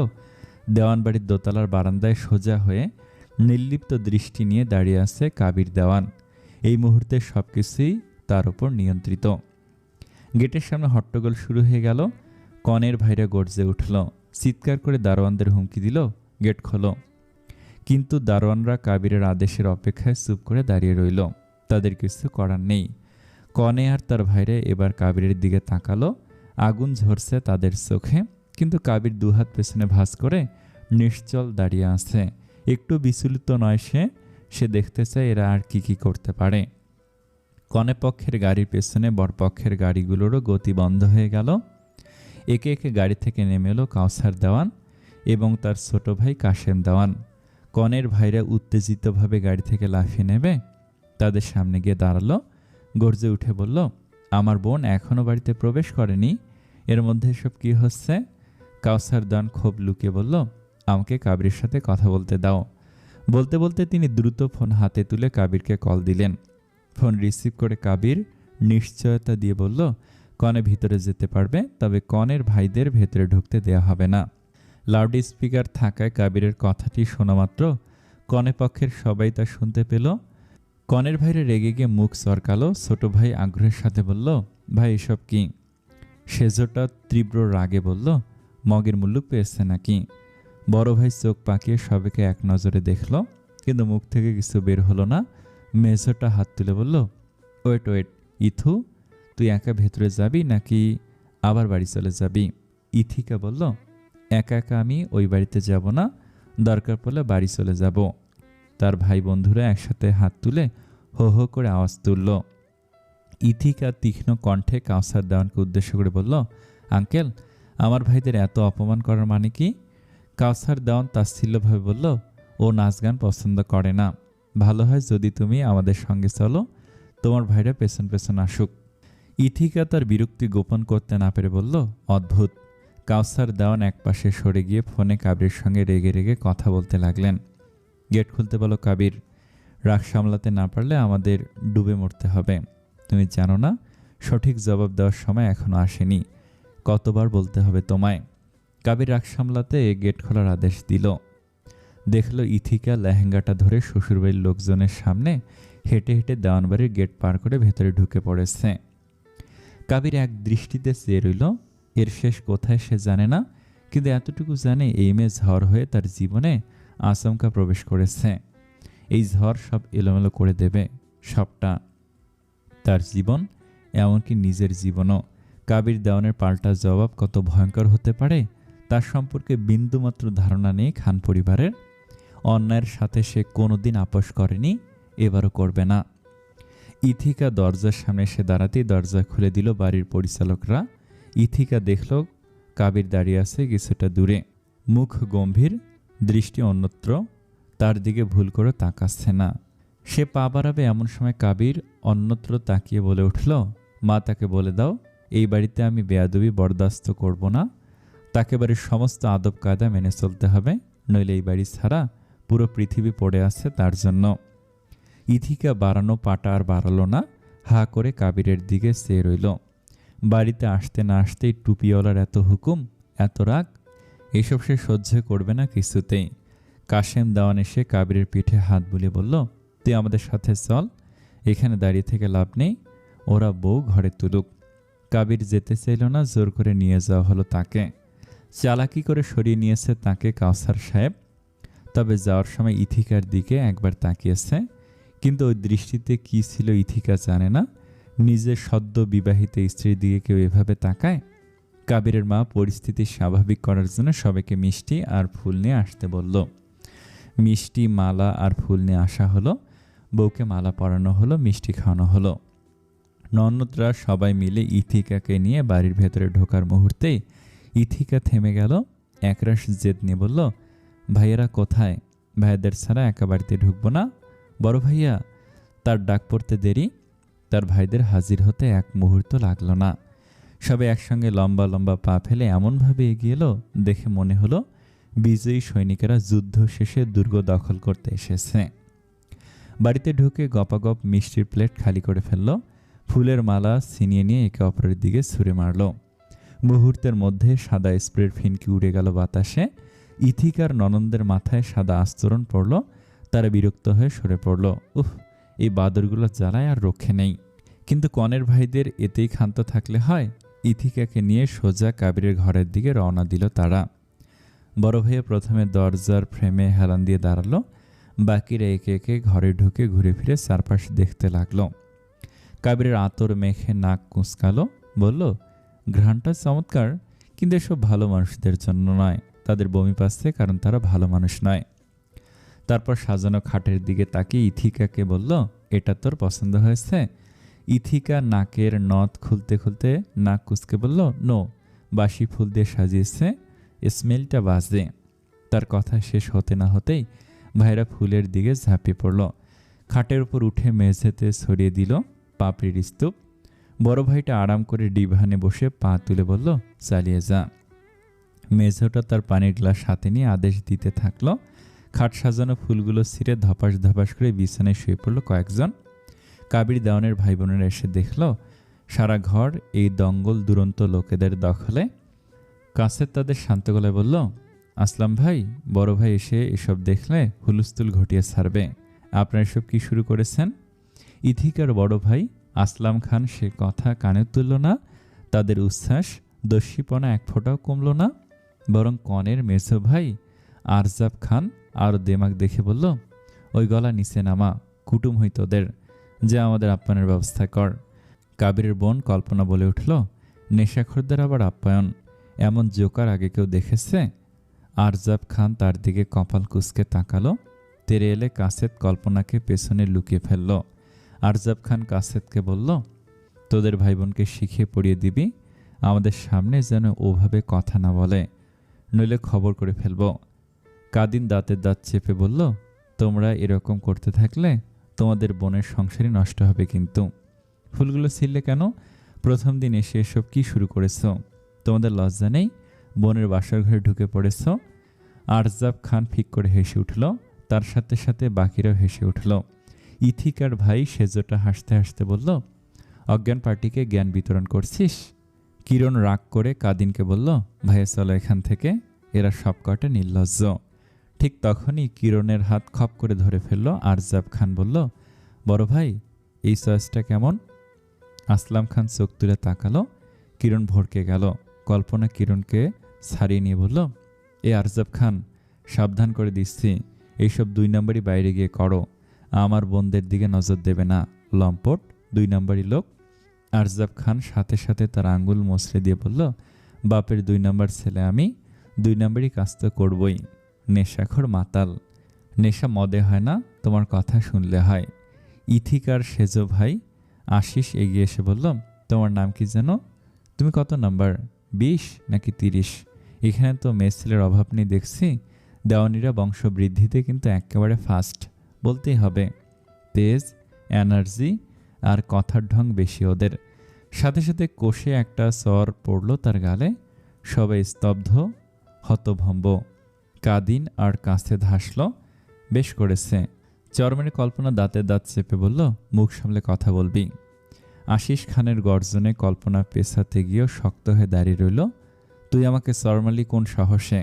দেওয়ানবাড়ির দোতলার বারান্দায় সোজা হয়ে নির্লিপ্ত দৃষ্টি নিয়ে দাঁড়িয়ে আছে কাবির দেওয়ান। এই মুহূর্তে সবকিছুই তার উপর নিয়ন্ত্রিত। গেটের সামনে হট্টগোল শুরু হয়ে গেল। কনের ভাইরা গর্জে উঠল, চিৎকার করে দারোয়ানদের হুমকি দিল, গেট খোলো। কিন্তু দারোয়ানরা কাবিরের আদেশের অপেক্ষায় চুপ করে দাঁড়িয়ে রইল। তাদের কিছু করার নেই। কনে আর তার ভাইরা এবার কাবিরের দিকে তাকালো। আগুন ঝরছে তাদের চোখে, কিন্তু কাবির দুহাত পেছনে ভাঁজ করে নিশ্চল দাঁড়িয়ে আছে। একটু বিচলিত নয় সে দেখতে চায় এরা আর কি কি করতে পারে। কনে পক্ষের গাড়ির পেছনে বরপক্ষের গাড়িগুলোরও গতি বন্ধ হয়ে গেল। একে একে গাড়ি থেকে নেমে এলো কাউসার দেওয়ান এবং তার ছোট ভাই কাশেম দেওয়ান। কনের ভাইরা উত্তেজিতভাবে গাড়ি থেকে লাফিয়ে নেবে তাদের সামনে গিয়ে দাঁড়ালো, গর্জে উঠে বলল, আমার বোন এখনো বাড়িতে প্রবেশ করেনি, এর মধ্যে এসব কি হচ্ছে? কাউসার দান ক্ষোভ লুকিয়ে বলল, আমাকে কাবিরের সাথে কথা বলতে দাও। বলতে বলতে তিনি দ্রুত ফোন হাতে তুলে কাবিরকে কল দিলেন। ফোন রিসিভ করে কাবির নিশ্চয়তা দিয়ে বলল, কনে ভিতরে যেতে পারবে, তবে কনের ভাইদের ভেতরে ঢুকতে দেয়া হবে না। লাউড স্পিকার থাকায় কাবিরের কথাটি শোনা মাত্র কনে পক্ষের সবাই তা শুনতে পেল। কনের ভাইরে রেগে গিয়ে মুখ সরকালো। ছোট ভাই আগ্রহের সাথে বলল, ভাই এসব কি? সেজোটা তীব্র রাগে বলল, মগের মুল্লুক পেয়েছে নাকি? বড় ভাই চোখ পাকিয়ে সবাইকে এক নজরে দেখল, কিন্তু মুখ থেকে কিছু বের হলো না। মেজোটা হাত তুলে বলল, ওয়েট ওয়েট ইথু, তুই একা ভেতরে যাবি নাকি আবার বাড়ি চলে যাবি? ইথিকা বলল, একা একা আমি ওই বাড়িতে যাব না, দরকার পড়লে বাড়ি চলে যাব। তার ভাই বন্ধুরা একসাথে হাত তুলে হো হো করে আওয়াজ তুলল। ইথিকা তীক্ষ্ণ কণ্ঠে কাউসার দেওয়ানকে উদ্দেশ্য করে বলল, আঙ্কেল, আমার ভাইদের এত অপমান করার মানে কি? কাউসার দেওয়ান তাচ্ছিল্যভাবে বলল, ও নাচ গান পছন্দ করে না, ভালো হয় যদি তুমি আমাদের সঙ্গে চলো, তোমার ভাইরা পেছন পেছন আসুক। ইথিকা তার বিরক্তি গোপন করতে না পেরে বলল, অদ্ভুত। কাউসার দেওয়ান একপাশে সরে গিয়ে ফোনে কাবিরের সঙ্গে রেগে রেগে কথা বলতে লাগলেন। গেট খুলতে বলো কাবির, রাগ সামলাতে না পারলে আমাদের ডুবে মরতে হবে। তুমি জানো না সঠিক জবাব দেওয়ার সময় এখনো আসেনি, কতবার বলতে হবে তোমায়? কাবির রাগ সামলাতে গেট খোলার আদেশ দিল। দেখল ইথিকা লেহেঙ্গাটা ধরে শ্বশুরবাড়ির লোকজনের সামনে হেঁটে হেঁটে দেওয়ানবাড়ির গেট পার করে ভেতরে ঢুকে পড়েছে। কাবির এক দৃষ্টিতে চেয়ে রইল। এর শেষ কোথায় সে জানে না, কিন্তু এতটুকু জানে এই মেয়ে ঝড় হয়ে তার জীবনে আচমকা প্রবেশ করেছে। এই ঝড় সব এলোমেলো করে দেবে, সবটা, তার জীবন, এমনকি নিজের জীবনও। কাবির দেওয়ানের পাল্টা জবাব কত ভয়ঙ্কর হতে পারে তার সম্পর্কে বিন্দুমাত্র ধারণা নেই খান পরিবারের। অন্যায়ের সাথে সে কোনোদিন আপোষ করেনি, এবারও করবে না। ইথিকা দরজার সামনে এসে দাঁড়াতেই দরজা খুলে দিল বাড়ির পরিচালকরা। ইথিকা দেখল কাবির দাঁড়িয়ে আছে কিছুটা দূরে, মুখ গম্ভীর, দৃষ্টি অন্যত্র, তার দিকে ভুল করে তাকাচ্ছে না। সে পা বাড়াবে এমন সময় কাবির অন্যত্র তাকিয়ে বলে উঠল, মা, তাকে বলে দাও এই বাড়িতে আমি বেয়াদবি বরদাস্ত করব না, তাকে বাড়ির সমস্ত আদব কায়দা মেনে চলতে হবে, নইলে এই বাড়ি ছাড়া পুরো পৃথিবী পড়ে আছে তার জন্য। ইথিকা বাড়ানো পাটা আর বাড়ালো না, হা করে কাবিরের দিকে চেয়ে রইল। বাড়িতে আসতে না আসতেই টুপিওয়ালার এত হুকুম, এত রাগ, এসব সে সহ্য করবে না কিছুতেই। কাশেম দেওয়ান এসে কাবিরের পিঠে হাত বুলিয়ে বলল, তুই আমাদের সাথে চল, এখানে দাঁড়িয়ে থেকে লাভ নেই, ওরা বউ ঘরে তুলুক। কাবির যেতে চাইল না, জোর করে নিয়ে যাওয়া হলো তাকে। চালাকি করে সরিয়ে নিয়েছে তাকে কাউসার সাহেব। তবে যাওয়ার সময় ইথিকার দিকে একবার তাকিয়েছে, কিন্তু ওই দৃষ্টিতে কি ছিল ইথিকা জানে না। নিজের সদ্য বিবাহিত স্ত্রীর দিকে কেউ এভাবে তাকায়? কাবিরের মা পরিস্থিতি স্বাভাবিক করার জন্য সবাইকে মিষ্টি আর ফুল নিয়ে আসতে বলল। মিষ্টি, মালা আর ফুল নিয়ে আসা হলো। বউকে মালা পরানো হলো, মিষ্টি খাওয়ানো হলো। ননদরা সবাই মিলে ইথিকাকে নিয়ে বাড়ির ভেতরে ঢোকার মুহূর্তেই ইথিকা থেমে গেল। একরাশ জেদ নিয়ে বলল, ভাইয়েরা কোথায়? ভাইয়াদের ছাড়া একা বাড়িতে ঢুকবো না। বড় ভাইয়া, তার ডাক পড়তে দেরি, তার ভাইদের হাজির হতে এক মুহূর্ত লাগল না। সবাই একসঙ্গে লম্বা লম্বা পা ফেলে এমনভাবে এগিয়ে এলো, দেখে মনে হলো বিজয়ী সৈনিকেরা যুদ্ধ শেষে দুর্গ দখল করতে এসেছে। বাড়িতে ঢুকে গপাগপ মিষ্টির প্লেট খালি করে ফেলল, ফুলের মালা ছিনিয়ে নিয়ে একে অপরের দিকে ছুঁড়ে মারল। মুহূর্তের মধ্যে সাদা স্প্রের ফিনকি উড়ে গেল বাতাসে। ইথিকার ননন্দের মাথায় সাদা আস্তরণ পড়ল, তারা বিরক্ত হয়ে সরে পড়ল। উফ, এই বাদরগুলো জ্বালায় আর রক্ষে নেই। কিন্তু কনের ভাইদের এতেই ক্ষান্ত থাকলে হয়। ইথিকাকে নিয়ে সোজা কাবিরের ঘরের দিকে রওনা দিল তারা। বড় ভাইয়া প্রথমে দরজার ফ্রেমে হেলান দিয়ে দাঁড়ালো, বাকিরা একে একে ঘরে ঢুকে ঘুরে ফিরে চারপাশ দেখতে লাগলো। কাবিরের আতর মেখে নাক কুঁচকালো, বলল, ঘ্রাণটা চমৎকার, কিন্তু এসব ভালো মানুষদের জন্য নয়, তাদের বমি পাচ্ছে কারণ তারা ভালো মানুষ নয়। তারপর সাজানো খাটের দিকে তাকিয়ে ইথিকাকে বলল, এটা তোর পছন্দ হয়েছে? ইথিকা নাকের নথ খুলতে খুলতে নাক কুঁচকে বলল, নো, বাসি ফুল দিয়ে সাজিয়েছে, স্মেলটা বাজে। তার কথা শেষ হতে না হতেই ভাইরা ফুলের দিকে ঝাঁপিয়ে পড়ল। খাটের উপর উঠে মেঝেতে ছড়িয়ে দিল পাপড়ির স্তূপ। বড় ভাইটা আরাম করে ডিভানে বসে পা তুলে বলল, চালিয়ে যা। মেঝোটা তার পানির গ্লাস হাতে নিয়ে আদেশ দিতে থাকলো। খাট সাজানো ফুলগুলো ছিঁড়ে ধপাস ধপাস করে বিছানায় শুয়ে পড়ল কয়েকজন। কাবির দেওয়ানের ভাই বোনেরা এসে দেখল সারা ঘর এই দঙ্গল দুরন্ত লোকেদের দখলে। কাছের তাদের শান্ত গলায় বলল, আসলাম ভাই, বড় ভাই এসে এসব দেখলে হুলস্থুল ঘটিয়ে ছাড়বে। আপনারা এসব কি শুরু করেছেন? ইথিকার বড় ভাই আসলাম খান সে কথা কানে তুলল না। তাদের উচ্ছ্বাস দস্যিপনা এক ফোঁটাও কমল না, বরং কনের মেজো ভাই আরজাব খান আর দেমাগ দেখে বলল, ওই গলা নিচে নামা, কুটুম হই তোদের, যা আমাদের আপ্যায়নের ব্যবস্থা কর। কাবিরের বোন কল্পনা বলে উঠল, নেশাখোরদের আবার আপ্যায়ন, এমন জোকার আগে কেউ দেখেছে? আরজাব খান তার দিকে কপাল কুঁচকে তাকালো। তেরে এলে কাসেদ কল্পনাকে পেছনে লুকিয়ে ফেলল। আরজাব খান কাসেদকে বলল, তোদের ভাই বোনকে শিখিয়ে পড়িয়ে দিবি, আমাদের সামনে যেন ওভাবে কথা না বলে, নইলে খবর করে ফেলব। কাদিন দাঁতের দাঁত চেপে বলল, তোমরা এরকম করতে থাকলে তোমাদের বোনের সংসারই নষ্ট হবে। কিন্তু ফুলগুলো ছিঁড়লে কেন? প্রথম দিন এসে এসব কি শুরু করেছ? তোমাদের লজ্জা নেই? বোনের বাসার ঘরে ঢুকে পড়েছ। আরজাব খান ফিক করে হেসে উঠল, তার সাথে সাথে বাকিরাও হেসে উঠল। ইথিকার ভাই সেজোটা হাসতে হাসতে বলল, অজ্ঞান পার্টিকে জ্ঞান বিতরণ করছিস? কিরণ রাগ করে কাদিনকে বলল, ভাইয়া চলো এখান থেকে, এরা সব কটা নির্লজ্জ। ঠিক তখনই কিরণের হাত খপ করে ধরে ফেলল। আরজাব খান বলল, বড় ভাই, এই চয়েসটা কেমন? আসলাম খান চোখ তুলে তাকালো। কিরণ ভড়কে গেল। কল্পনা কিরণকে ছাড়িয়ে নিয়ে বলল, এ আরজাব খান, সাবধান করে দিচ্ছি, এইসব 2 নম্বরই বাইরে গিয়ে করো, আমার বোনদের দিকে নজর দেবে না, লম্পট 2 নম্বরই লোক। আরজাব খান সাথে সাথে তার আঙ্গুল মসলে দিয়ে বলল, বাপের 2 নম্বর ছেলে আমি, 2 নম্বরই কাজ তো করবই। নেশাখোর মাতাল, নেশা মদে হয় না, তোমার কথা শুনলে হয়। ইথিকার সেজো ভাই আশিস এগিয়ে এসে বলল, তোমার নাম কি যেন? তুমি কত নাম্বার, 20 নাকি 30? এখানে তো মেয়ে ছেলের অভাব নেই দেখছি। দেওয়ানিরা বংশবৃদ্ধিতে কিন্তু একেবারে ফাস্ট, বলতেই হবে। তেজ, এনার্জি আর কথার ঢং বেশি ওদের। সাথে সাথে কষে একটা স্বর পড়ল তার গালে। সবাই স্তব্ধ, হতভম্ব। কাদিন আর কাছে হাসল, বেশ করেছে। চরমের কল্পনা দাঁতে দাঁত চেপে বলল, মুখ সামলে কথা বলবি। আশিস খানের গর্জনে কল্পনা পেছাতে গিয়েও শক্ত হয়ে দাঁড়িয়ে রইল। তুই আমাকে চরমালি কোন সাহসে?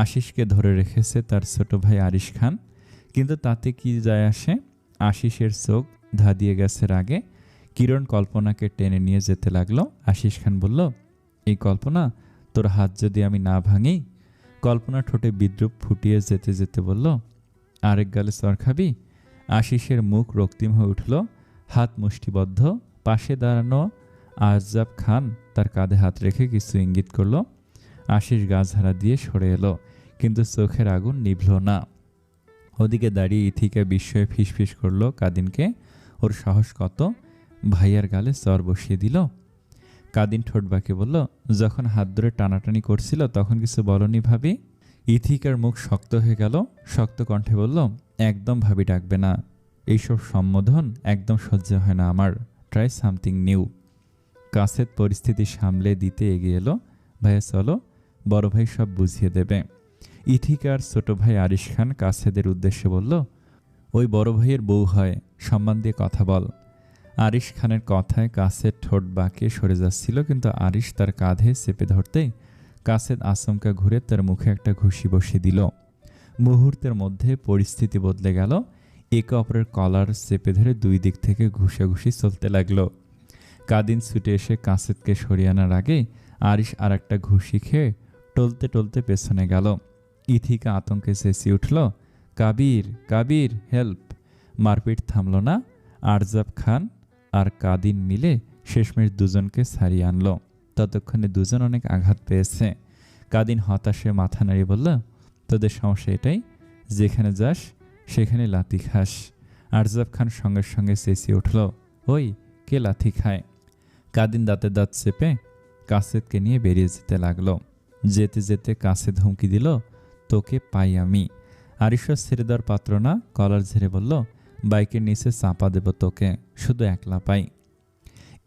আশিসকে ধরে রেখেছে তার ছোট ভাই আরিশ খান, কিন্তু তাতে কি যায় আসে? আশিসের চোখ ধাঁধিয়ে গেছে রাগে। কিরণ কল্পনাকে টেনে নিয়ে যেতে লাগলো। আশিস খান বলল, এই কল্পনা, তোর হাত যদি আমি না ভাঙি। কল্পনা ঠোঁটে বিদ্রুপ ফুটিয়ে যেতে যেতে বলল, আরেক গালে চর খাবি? আশিসের মুখ রক্তিম হয়ে উঠল, হাত মুষ্টিবদ্ধ। পাশে দাঁড়ানো আরজাব খান তার কাঁধে হাত রেখে কিছু ইঙ্গিত করল। আশিস গা ঝাড়া দিয়ে সরে এলো, কিন্তু চোখের আগুন নিভল না। ওদিকে দাঁড়িয়ে ইথিকা বিস্ময়ে ফিসফিস করলো কাদিনকে, ওর সাহস কত, ভাইয়ার গালে চর বসিয়ে দিল। কাদিন ঠোঁট বাঁকে বলল, যখন হাত ধরে টানাটানি করছিল তখন কিছু বলনি ভাবি? ইথিকার মুখ শক্ত হয়ে গেল। শক্ত কণ্ঠে বলল, একদম ভাবি ডাকবে না, এইসব সম্বোধন একদম সহ্য হয় না আমার, ট্রাই সামথিং নিউ। কাছেদ পরিস্থিতি সামলে দিতে এগিয়ে এলো, ভাইয়া চলো, বড় ভাই সব বুঝিয়ে দেবে। ইথিকার ছোট ভাই আরিশ খান কাছেদের উদ্দেশ্যে বলল, ওই বড় ভাইয়ের বউ হয়, সম্মান দিয়ে কথা বল। আরিশ খানের কথায় কাছেদ ঠোঁট বাঁকিয়ে সরে যাচ্ছিল, কিন্তু আরিশ তার কাঁধে চেপে ধরতেই কাছেদ আচমকা ঘুরে তার মুখে একটা ঘুষি বসিয়ে দিল। মুহূর্তের মধ্যে পরিস্থিতি বদলে গেল। একে অপরের কলার চেপে ধরে 2 দিক থেকে ঘুষাঘুষি চলতে লাগলো। কাদিন ছুটে এসে কাছেদকে সরিয়ে আনার আগে আরিশ আর একটা ঘুষি খেয়ে টলতে টলতে পেছনে গেল। ইথিকা আতঙ্কে চেঁচিয়ে উঠল, কাবির, কাবির, হেল্প! মারপিট থামল না। আরজাব খান আর কাদিন মিলে শেষমেশ দুজনকে ছাড়িয়ে আনল। ততক্ষণে দুজন অনেক আঘাত পেয়েছে। কাদিন হতাশে মাথা নাড়িয়ে বলল, তোদের সমস্যা এটাই, যেখানে যাস সেখানে লাথি খাস। আরজাব খান সঙ্গে সঙ্গে চেঁচিয়ে উঠল, ওই কে লাথি খায়? কাদিন দাঁতে দাঁত চেপে কাছেদকে নিয়ে বেরিয়ে যেতে লাগলো। যেতে যেতে কাছেদ হুমকি দিল, তোকে পাই আমি। আরিশ ছেড়ে দেওয়ার পাত্র না, কলার ঝেড়ে বলল, বাইকের নিচে চাপা দেব তোকে, শুধু একলা পাই।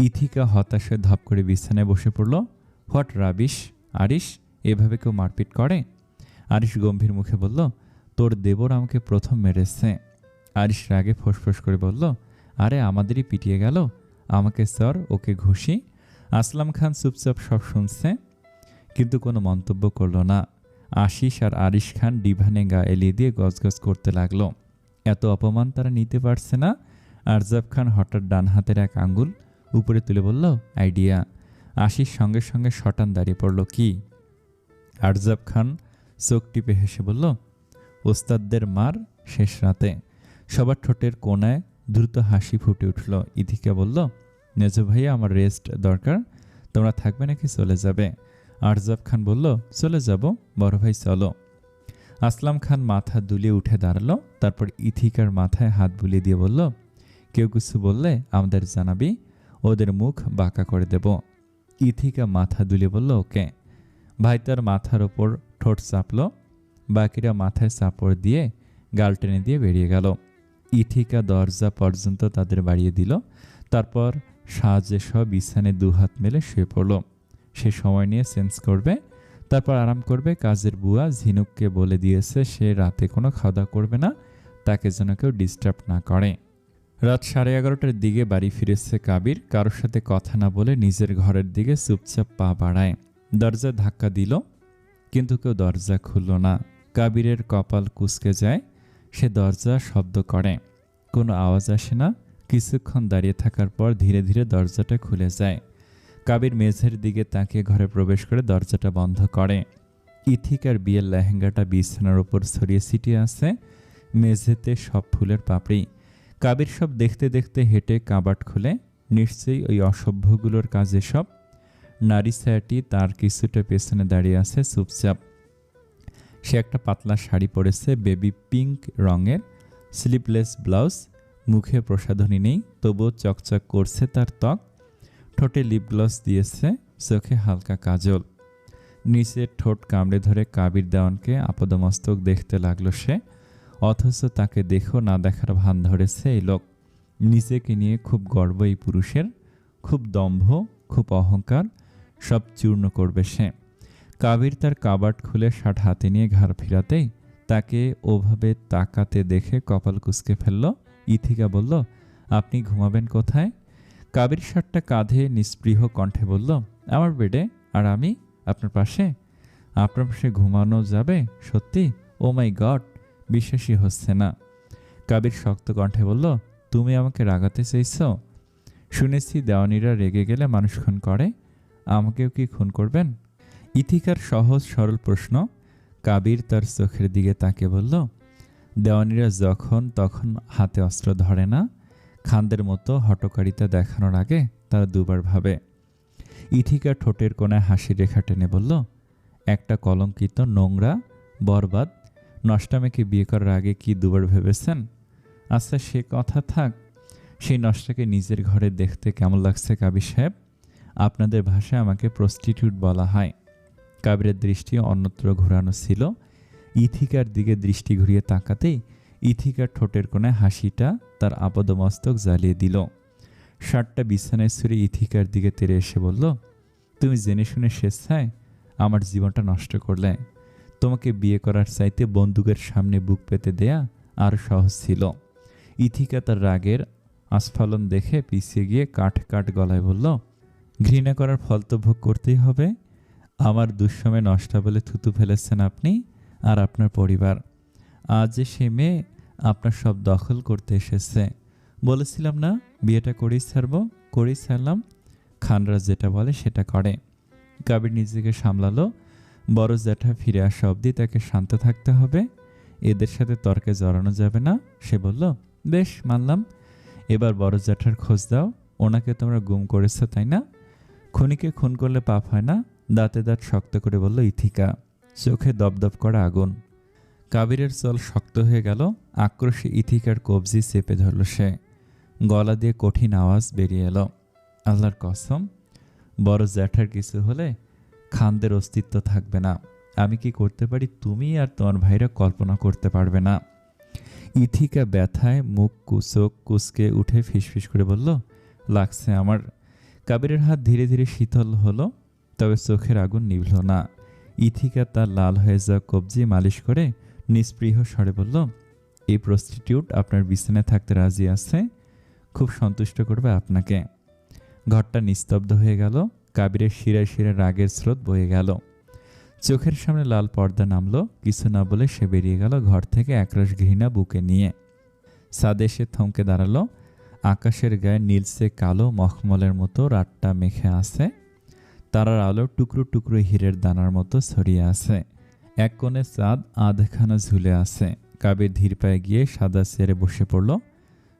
ইথিকা হতাশে ধপ করে বিছানায় বসে পড়ল। হোয়াট রাবিশ আরিশ, এভাবে কেউ মারপিট করে? আরিশ গম্ভীর মুখে বলল, তোর দেবর আমাকে প্রথম মেরেছে। আরিশ রাগে ফোঁসফোঁস করে বলল, আরে আমাদেরই পিটিয়ে গেল, আমাকে স্যার, ওকে ঘুষি। আসলাম খান চুপচাপ সব শুনছে, কিন্তু কোনো মন্তব্য করল না। আশিস আর আরিশ খান ডিভানে গা এলিয়ে দিয়ে গজগজ করতে লাগলো। এত অপমান তারা নিতে পারছে না। আরজাব খান হঠাৎ ডান হাতের এক আঙ্গুল উপরে তুলে বলল, আইডিয়া। আশিস সঙ্গে সঙ্গে শটান দাঁড়িয়ে পড়ল। কি? আরজাব খান চোখ টিপে হেসে বলল, ওস্তাদদের মার শেষ রাতে। সবার ঠোঁটের কোনায় দ্রুত হাসি ফুটে উঠল। ইথিকা বলল, মেজো ভাইয়া, আমার রেস্ট দরকার, তোমরা থাকবে নাকি চলে যাবে? আরজাব খান বলল, চলে যাব বড় ভাই, চলো। আসলাম খান মাথা দুলিয়ে উঠে দাঁড়ালো, তারপর ইথিকার মাথায় হাত বুলিয়ে দিয়ে বলল, কেউ কিছু বললে আমাদের জানাবি, ওদের মুখ বাঁকা করে দেব। ইথিকা মাথা দুলিয়ে বলল, ওকে। ভাই তার মাথার ওপর ঠোঁট চাপল, বাকিরা মাথায় চাপড় দিয়ে গাল টেনে দিয়ে বেরিয়ে গেল। ইথিকা দরজা পর্যন্ত তাদের বাড়িয়ে দিল, তারপর সাহায্যে সব বিছানে দুহাত মেলে শুয়ে পড়ল। সে সময় নিয়ে চেঞ্জ করবে, তারপর আরাম করবে। কাজের বুয়া ঝিনুককে বলে দিয়েছে সে রাতে কোনো খাওয়া দাওয়া করবে না, তাকে যেন কেউ ডিস্টার্ব না করে। রাত 11:30টার দিকে বাড়ি ফিরেছে কাবির। কারোর সাথে কথা না বলে নিজের ঘরের দিকে চুপচাপ পা বাড়ায়। দরজা ধাক্কা দিল, কিন্তু কেউ দরজা খুলল না। কাবিরের কপাল কুঁচকে যায়। সে দরজা শব্দ করে, কোনো আওয়াজ আসে না। কিছুক্ষণ দাঁড়িয়ে থাকার পর ধীরে ধীরে দরজাটা খুলে যায়। কাবির মেঝের দিকে তাকিয়ে ঘরে প্রবেশ করে দরজাটা বন্ধ করে। ইথিকার বিয়ের লেহেঙ্গাটা বিছানার ওপর ছড়িয়ে ছিটিয়ে আছে, মেঝেতে সব ফুলের পাপড়ি। কাবির সব দেখতে দেখতে হেঁটে কাবাট খুলে, নিশ্চয়ই ওই অসভ্যগুলোর কাজে সব। নারী ছায়াটি তার কিছুটা পেছনে দাঁড়িয়ে আছে চুপচাপ। সে একটা পাতলা শাড়ি পরেছে, বেবি পিঙ্ক রঙের, স্লিভলেস ব্লাউজ। মুখে প্রসাধনী নেই, তবুও চকচক করছে তার ত্বক। ঠোঁটে লিপ গ্লস দিয়েছে, চোখে হালকা কাজল। নিচে ঠোঁট কামড়ে ধরে কাবির দেওয়ানকে আপাদমস্তক দেখতে লাগলো সে, অথচ তাকে দেখো না দেখার ভান ধরেছে এই লোক। নিজেকে নিয়ে খুব গর্ব এই পুরুষের, খুব দম্ভ, খুব অহংকার, সব চূর্ণ করবে সে। কাবির তার কাবাট খুলে শার্ট হাতে নিয়ে ঘাড় ফিরাতেই তাকে ওভাবে তাকাতে দেখে কপাল কুঁচকে ফেলল। ইথিকা বলল, আপনি ঘুমাবেন কোথায়? কাবির শার্টটা কাঁধে নিস্পৃহ কণ্ঠে বলল, আমার বেডে। আর আমি আপনার পাশে? আপনার পাশে ঘুমানো যাবে সত্যি? ও মাই গড, বিশ্বাসই হচ্ছে না। কাবির শক্ত কণ্ঠে বলল, তুমি আমাকে রাগাতে চাইছ? শুনেছি দেওয়ানিরা রেগে গেলে মানুষ খুন করে, আমাকেও কি খুন করবেন? ইথিকার সহজ সরল প্রশ্ন। কাবির তার চোখের দিকে তাকিয়ে বলল, দেওয়ানিরা যখন তখন হাতে অস্ত্র ধরে না, খানদের মতো হটকারিতা দেখানোর আগে তারা দুবার ভাবে। ইথিকা ঠোঁটের কোণায় হাসি রেখা টেনে বলল, একটা কলঙ্কিত, নোংরা, বরবাদ নষ্টামেকে বিয়ে করার আগে কি দুবার ভেবেছেন? আচ্ছা সে কথা থাক, সেই নষ্টাকে নিজের ঘরে দেখতে কেমন লাগছে কাবির সাহেব? আপনাদের ভাষায় আমাকে প্রস্টিটিউট বলা হয়। কাবিরের দৃষ্টি অন্যত্র ঘোরানো ছিল। ইথিকার দিকে দৃষ্টি ঘুরিয়ে তাকাতেই ইথিকার ঠোঁটের কোণায় হাসিটা তার আপাদমস্তক জ্বালিয়ে দিল। শার্টটা বিছানায় ছুঁড়ে ইথিকার দিকে তেড়ে এসে বলল, তুমি জেনে শুনে স্বেচ্ছায় আমার জীবনটা নষ্ট করলে। তোমাকে বিয়ে করার চাইতে বন্দুকের সামনে বুক পেতে দেয়া আরও সহজ ছিল। ইথিকা তার রাগের আস্ফালন দেখে পিছিয়ে গিয়ে কাঠ কাঠ গলায় বলল, ঘৃণা করার ফল তো ভোগ করতেই হবে। আমার দুঃসময় নষ্টা বলে থুতু ফেলেছেন আপনি আর আপনার পরিবার। আজ সে মেয়ে আপনার সব দখল করতে এসেছে। বলেছিলাম না বিয়েটা করেই ছাড়লাম। খানরা যেটা বলে সেটা করে। কাবির নিজেকে সামলালো। বড় জ্যাঠা ফিরে আসা অবধি তাকে শান্ত থাকতে হবে, এদের সাথে তর্কে জড়ানো যাবে না। সে বলল, বেশ মানলাম, এবার বড় জ্যাঠার খোঁজ দাও। ওনাকে তোমরা গুম করেছ তাই না? খুনিকে খুন করলে পাপ হয় না? দাঁতে দাঁত শক্ত করে বলল ইথিকা, চোখে দপদপ করা আগুন। কাবিরের চল শক্ত হয়ে গেল। আক্রোশে ইথিকার কবজি চেপে ধরল সে। গলা দিয়ে কঠিন আওয়াজ বেরিয়ে এলো, আল্লাহর কসম, বড় জ্যাঠার কিছু হলে খানদের অস্তিত্ব থাকবে না। আমি কি করতে পারি তুমি আর তোমার ভাইরা কল্পনা করতে পারবে না। ইথিকা ব্যথায় মুখ চোখ কুঁচকে উঠে ফিসফিস করে বলল, লাগছে আমার। কাবিরের হাত ধীরে ধীরে শীতল হলো, তবে চোখের আগুন নিভল না। ইথিকা তার লাল হয়ে যাওয়া কবজি মালিশ করে নিস্পৃহ স্বরে বলল, এই প্রস্টিটিউট আপনার বিছানায় থাকতে রাজি আছে, খুব সন্তুষ্ট করবে আপনাকে। ঘরটা নিস্তব্ধ হয়ে গেল। কাবিরের শিরায় শিরায় রাগের স্রোত বয়ে গেল। চোখের সামনে লাল পর্দা নামলো। কিছু না বলে সে বেরিয়ে গেল ঘর থেকে একরাশ ঘৃণা বুকে নিয়ে। ছাদে এসে থমকে দাঁড়ালো। আকাশের গায়ে নীলসে কালো মখমলের মতো রাতটা মেখে আছে। তারার আলো টুকরো টুকরো হীরের দানার মতো ছড়িয়ে আছে। এক কোণে চাঁদ আধখানা ঝুলে আছে। কাবির ধীর পায়ে গিয়ে সাদা চেয়ারে বসে পড়ল।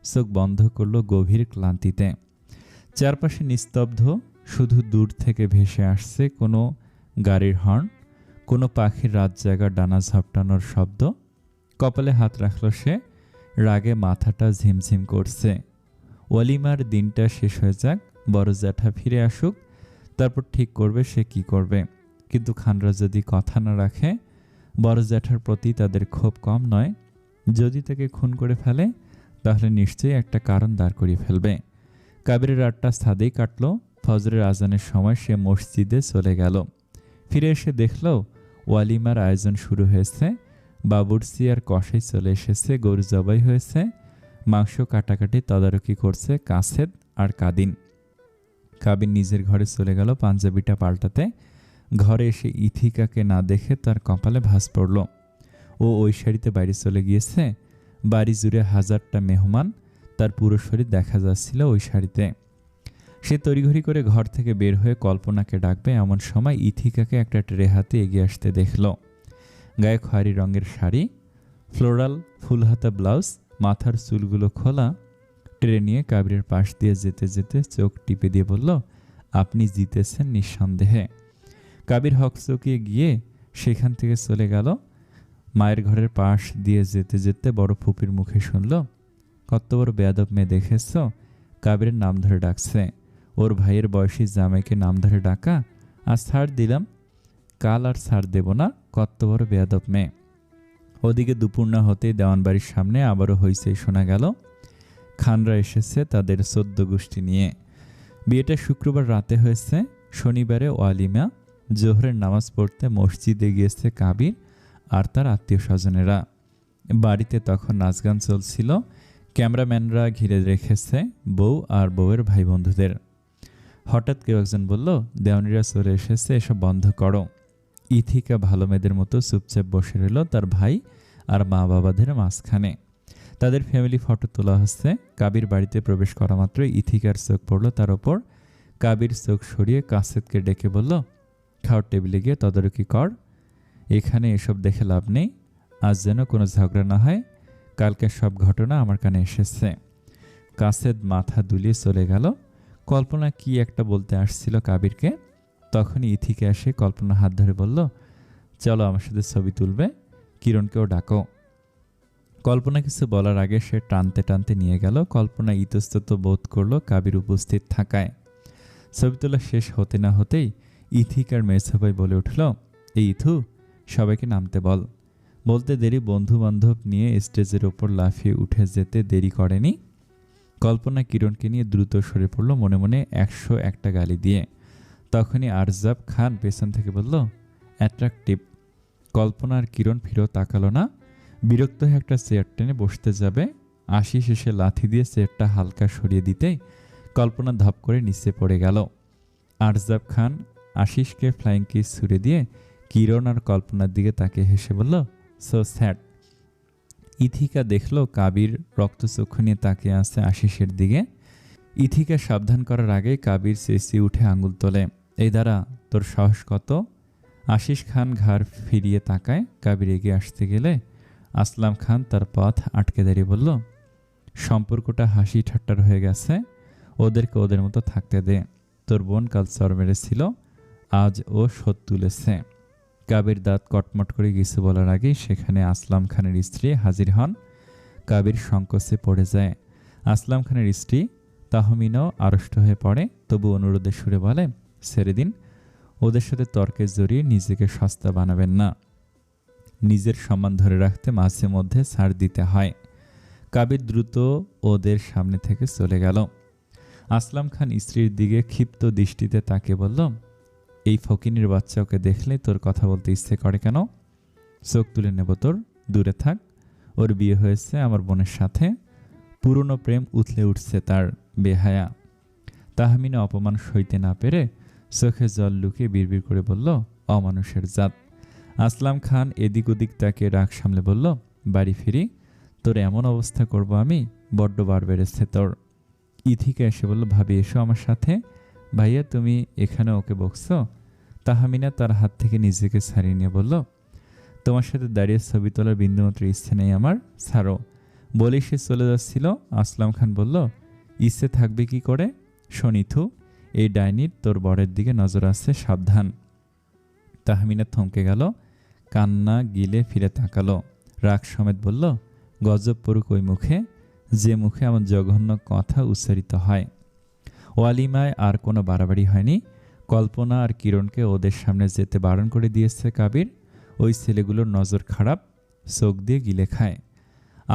চোখ বন্ধ করলো গভীর ক্লান্তিতে। চারপাশে নিস্তব্ধ, শুধু দূর থেকে ভেসে আসছে কোনো গাড়ির হর্ন, কোনো পাখির রাত জাগা ডানা ঝাপটানোর শব্দ। কপালে হাত রাখল সে, রাগে মাথাটা ঝিমঝিম করছে। ওয়ালিমার দিনটা শেষ হয়ে যাক, বড় জ্যাঠা ফিরে আসুক, তারপর ঠিক করবে সে কি করবে। কিন্তু খানরা যদি কথা না রাখে, বড় জ্যাঠার প্রতি তাদের ক্ষোভ কম নয়। যদি তাকে খুন করে ফেলে, তাহলে নিশ্চয়ই একটা কারণ দাঁড় করিয়ে ফেলবে। কাবিরের রাতটা ছাদেই কাটল। ফজরের আজানের সময় সে মসজিদে চলে গেল। ফিরে এসে দেখল ওয়ালিমার আয়োজন শুরু হয়েছে। বাবুর্চি আর কষাই চলে এসেছে, গরু জবাই হয়েছে, মাংস কাটাকাটি তদারকি করছে কাসেদ আর কাদিন। কাবির নিজের ঘরে চলে গেল পাঞ্জাবিটা পাল্টাতে। ঘরে এসে ইথিকাকে না দেখে তার কপালে ভাঁজ পড়ল। ও ওই শাড়িতে বাইরে চলে গিয়েছে। বাড়ি জুড়ে হাজারটা মেহমান, তার পুরো শরীর দেখা যাচ্ছিল ওই শাড়িতে। সে তড়িঘড়ি করে ঘর থেকে বের হয়ে কল্পনাকে ডাকবে, এমন সময় ইথিকাকে একটা ট্রে হাতে এগিয়ে আসতে দেখল। গায়ে খয়েরি রঙের শাড়ি, ফ্লোরাল ফুলহাতা ব্লাউজ, মাথার চুলগুলো খোলা। ট্রে নিয়ে কাবিরের পাশ দিয়ে যেতে যেতে চোখ টিপে দিয়ে বলল, আপনি জিতেছেন নিঃসন্দেহে। কাবির হকচকিয়ে গিয়ে সেখান থেকে চলে গেল। মায়ের ঘরের পাশ দিয়ে যেতে যেতে বড় ফুপির মুখে শুনল, কত বড় বেয়াদব মেয়ে দেখেছ, কাবিরের নাম ধরে ডাকছে। ওর ভাইয়ের বয়সী জামাইকে নাম ধরে ডাকা, আর ছাড় দিলাম, কাল আর ছাড় দেব না, কত বড় বেয়াদব মেয়ে। ওদিকে দুপুর না হতেই দেওয়ানবাড়ির সামনে আবারও হইচই শোনা গেল। খানরা এসেছে তাদের 14 গোষ্ঠী নিয়ে। বিয়েটা শুক্রবার রাতে হয়েছে। শনিবারে ওয়ালিমা। জোহরের নামাজ পড়তে মসজিদে গিয়েছে কাবির আর তার আত্মীয় স্বজনেরা। বাড়িতে তখন নাচগান চলছিল। ক্যামেরাম্যানরা ঘিরে রেখেছে বউ আর বউয়ের ভাই বন্ধুদের। হঠাৎ কেউ একজন বলল, দেওয়ানিরা চলে এসেছে, এসব বন্ধ করো। ইথিকা ভালো মেয়েদের মতো চুপচাপ বসে রইল তার ভাই আর মা বাবাদের মাঝখানে। তাদের ফ্যামিলি ফটো তোলা হচ্ছে। কাবির বাড়িতে প্রবেশ করা মাত্র ইথিকার চোখ পড়ল তার ওপর। কাবির চোখ সরিয়ে কাসেদকে ডেকে বলল, খাওয়ার টেবিলে গিয়ে তদারকি কর, এখানে এসব দেখে লাভ নেই। আজ যেন কোনো ঝগড়া না হয়, কালকের সব ঘটনা আমার কানে এসেছে। কাসেদ মাথা দুলিয়ে চলে গেল। কল্পনা কি একটা বলতে আসছিল কাবিরকে। তখনই ইথিকা এসে কল্পনা হাত ধরে বলল, চলো আমার সাথে ছবি তুলবে, কিরণকেও ডাকো। কল্পনা কিছু বলার আগে সে টানতে টানতে নিয়ে গেল। কল্পনা ইতস্তত বোধ করল কাবির উপস্থিত থাকায়। ছবি তোলা শেষ হতে না হতেই ইথিকার মেছাভাই বলে উঠল, এই ইথু, সবাইকে নামতে বল। বলতে দেরি বন্ধু বান্ধব নিয়ে স্টেজের ওপর লাফিয়ে উঠে যেতে দেরি করেনি। কল্পনা কিরণকে নিয়ে দ্রুত সরে পড়ল, মনে মনে 101টা গালি দিয়ে। তখনই আরজাব খান পেছন থেকে বলল, অ্যাট্রাকটিভ। কল্পনার কিরণ ফিরেও তাকালো না। বিরক্ত হয়ে একটা চেয়ার টেনে বসতে যাবে। আশিস এসে লাথি দিয়ে চেয়ারটা হালকা সরিয়ে দিতেই কল্পনা ধপ করে নিচে পড়ে গেল। আরজাব খান আশিসকে ফ্লাইং কিস ছুড়ে দিয়ে কিরণ আর কল্পনার দিকে তাকে হেসে বলল, সো স্যাড। ইথিকা দেখল কাবির রক্তচক্ষু নিয়ে তাকিয়ে আছে আশিসের দিকে। ইথিকা সাবধান করার আগে কাবির চেঁচিয়ে উঠে আঙুল তোলে, এই দাঁড়া, তোর সাহস কত? আশিস খান ঘাড় ফিরিয়ে তাকায়। কাবির এগিয়ে আসতে গেলে আসলাম খান তার পথ আটকে দাঁড়িয়ে বলল, সম্পর্কটা হাসি ঠাট্টার হয়ে গেছে, ওদেরকে ওদের মতো থাকতে দে। তোর বোন কাল চর মেরেছিল, আজ ও শোধ তুলেছে। কাবির দাঁত কটমট করে কিছু বলার আগেই সেখানে আসলাম খানের স্ত্রী হাজির হন। কাবির সংকোচে পড়ে যায়। আসলাম খানের স্ত্রী তাহমিনাও আড়ষ্ট হয়ে পড়ে, তবু অনুরোধের সুরে বলে, ছেড়ে দিন, ওদের সাথে তর্কে জড়িয়ে নিজেকে সস্তা বানাবেন না। নিজের সম্মান ধরে রাখতে মাঝে মধ্যে ছাড় দিতে হয়। কাবির দ্রুত ওদের সামনে থেকে চলে গেল। আসলাম খান স্ত্রীর দিকে ক্ষিপ্ত দৃষ্টিতে তাকে বলল, এই ফকিনীর বাচ্চা ওকে দেখলে তোর কথা বলতে ইচ্ছে করে কেন? চোখ তুলে নেব তোর, দূরে থাক। ওর বিয়ে হয়েছে আমার বোনের সাথে, পুরনো প্রেম উথলে উঠছে তার, বেহায়া। তাহমিনা অপমান সইতে না পেরে চোখে জল লুকিয়ে বিড়বিড় করে বলল, অমানুষের জাত। আসলাম খান এদিক ওদিক তাকে রাগ সামলে বলল, বাড়ি ফিরি, তোর এমন অবস্থা করব আমি, বড্ড বার বেড়েছে তোর। ইথিকা এসে বলল, ভাবি এসো আমার সাথে। ভাইয়া তুমি এখানে ওকে বকছো? তাহমিনা তার হাত থেকে নিজেকে ছাড়িয়ে নিয়ে বলল, তোমার সাথে দাঁড়িয়ে ছবি তোলার বিন্দুমাত্র ইচ্ছে নেই আমার, ছাড়ো। বলেই সে চলে যাচ্ছিল। আসলাম খান বলল, ইচ্ছে থাকবে কি করে? শনিথু, এই ডাইনির তোর বরের দিকে নজর আছে, সাবধান। তাহমিনা থমকে গেল, কান্না গিলে ফিরে তাকালো, রাগ সমেত বলল, গজব পড়ুক ওই মুখে, যে মুখে এমন জঘন্য কথা উচ্চারিত হয়। ওয়ালিমায় আর কোনো বাড়াবাড়ি হয়নি। কল্পনা আর কিরণকে ওদের সামনে যেতে বারণ করে দিয়েছে কাবির। ওই ছেলেগুলোর নজর খারাপ, চোখ দিয়ে গিলে খায়।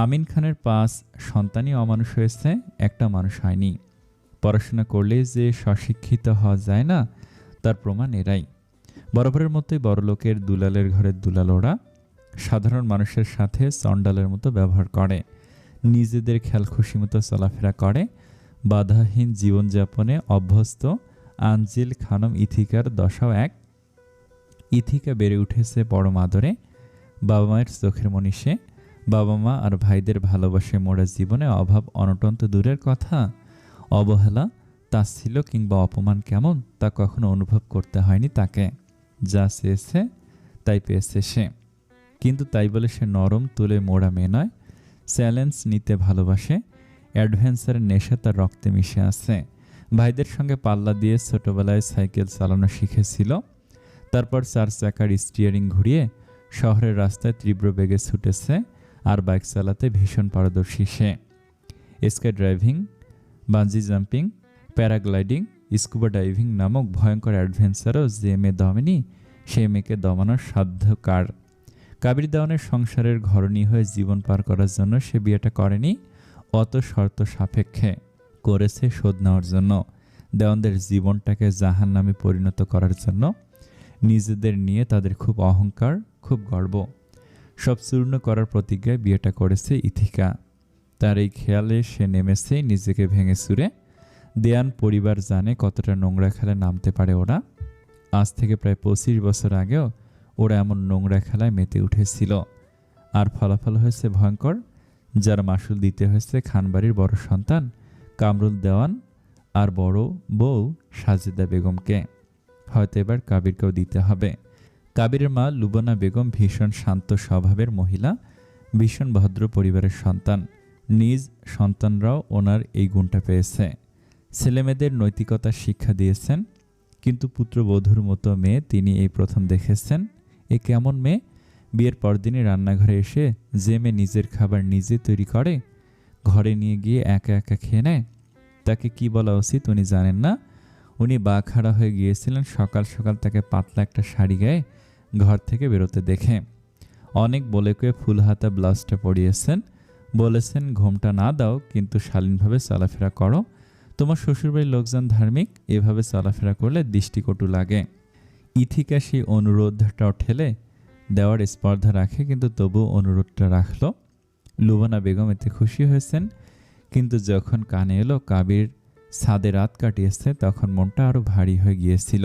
আমিন খানের 5 সন্তানই অমানুষ হয়েছে, একটা মানুষ হয়নি। পড়াশোনা করলেই যে স্বশিক্ষিত হওয়া যায় না, তার প্রমাণ এরাই। বরাবরের মতোই বড়লোকের দুলালের ঘরের দুলাল ওরা। সাধারণ মানুষের সাথে চণ্ডালের মতো ব্যবহার করে, নিজেদের খেয়াল খুশি মতো চলাফেরা করে, বাধাহীন জীবনযাপনে অভ্যস্ত। আঞ্জিল খানম ইথিকার দশাও এক। ইথিকা বেড়ে উঠেছে পরম আদরে, বাবা মায়ের চোখের মনি সে। বাবা মা আর ভাইদের ভালোবাসে মোড়া জীবনে অভাব অনটন তো দূরের কথা, অবহেলা, তাচ্ছিল্য কিংবা অপমান কেমন তা কখনো অনুভব করতে হয়নি তাকে। যা চেয়েছে তাই পেয়েছে সে। কিন্তু তাই বলে সে নরম তুলে মোড়া মেয়ে নয়। চ্যালেঞ্জ নিতে ভালোবাসে, অ্যাডভেঞ্চারের নেশা তার রক্তে মিশে আছে। ভাইদের সঙ্গে পাল্লা দিয়ে ছোটবেলায় সাইকেল চালানো শিখেছিল। তারপর 4 চাকার স্টিয়ারিং ঘুরিয়ে শহরের রাস্তায় তীব্র বেগে ছুটেছে, আর বাইক চালাতে ভীষণ পারদর্শী সে। Sky driving, bungee jumping, paragliding, scuba diving নামক ভয়ঙ্কর অ্যাডভেঞ্চারও যে মেয়ে দমেনি, সেই মেয়েকে দমানোর সাধ্য কার? কাবির দেওয়ানের সংসারের ঘরণী হয়ে জীবন পার করার জন্য সে বিয়েটা করেনি, অত শর্ত সাপেক্ষে করেছে শোধ নেওয়ার জন্য, দেওয়ানদের জীবনটাকে জাহান নামে পরিণত করার জন্য। নিজেদের নিয়ে তাদের খুব অহংকার, খুব গর্ব, সব চূর্ণ করার প্রতিজ্ঞায় বিয়েটা করেছে ইথিকা। তার এই খেয়ালে সে নেমেছে নিজেকে ভেঙে চুরে। দেয়ান পরিবার জানে কতটা নোংরা খেলায় নামতে পারে ওরা। আজ থেকে প্রায় 25 বছর আগেও ওরা এমন নোংরা খেলায় মেতে উঠেছিল, আর ফলাফল হয়েছে ভয়ঙ্কর। যার মাসুল দিতে হয়েছে খানবাড়ির বড় সন্তান কামরুল দেওয়ান আর বড় বউ সাজেদা বেগমকে। হয়তো এবার কাবিরকেও দিতে হবে। কাবিরের মা লুবনা বেগম ভীষণ শান্ত স্বভাবের মহিলা, ভীষণ ভদ্র পরিবারের সন্তান। নিজ সন্তানরাও ওনার এই গুণটা পেয়েছে। ছেলেমেয়েদের নৈতিকতার শিক্ষা দিয়েছেন, কিন্তু পুত্রবধূর মতো মেয়ে তিনি এই প্রথম দেখেছেন। এ কেমন মেয়ে? বিয়ের পরদিনই রান্নাঘরে এসে যে মেয়ে নিজের খাবার নিজে তৈরি করে, ঘরে নিয়ে গিয়ে একা একা খেয়ে নেয়, তাকে কি বলা উচিত উনি জানেন না। উনি বাকহারা হয়ে গিয়েছিলেন সকাল সকাল তাকে পাতলা একটা শাড়ি গায়ে ঘর থেকে বেরোতে দেখে। অনেক বলে কয়ে ফুল হাতা ব্লাউজটা পরিয়েছেন, বলেছেন ঘোমটা না দাও, কিন্তু শালীনভাবে চলাফেরা করো, তোমার শ্বশুরবাড়ির লোকজন ধার্মিক, এভাবে চলাফেরা করলে দৃষ্টিকটু লাগে। ইথিকা সেই অনুরোধটাও ঠেলে দেওয়ার স্পর্ধা রাখে, কিন্তু তবুও অনুরোধটা রাখল। লুবানা বেগম এতে খুশি হয়েছেন, কিন্তু যখন কানে এলো কাবির ছাদে রাত কাটিয়েছে, তখন মনটা আরও ভারী হয়ে গিয়েছিল।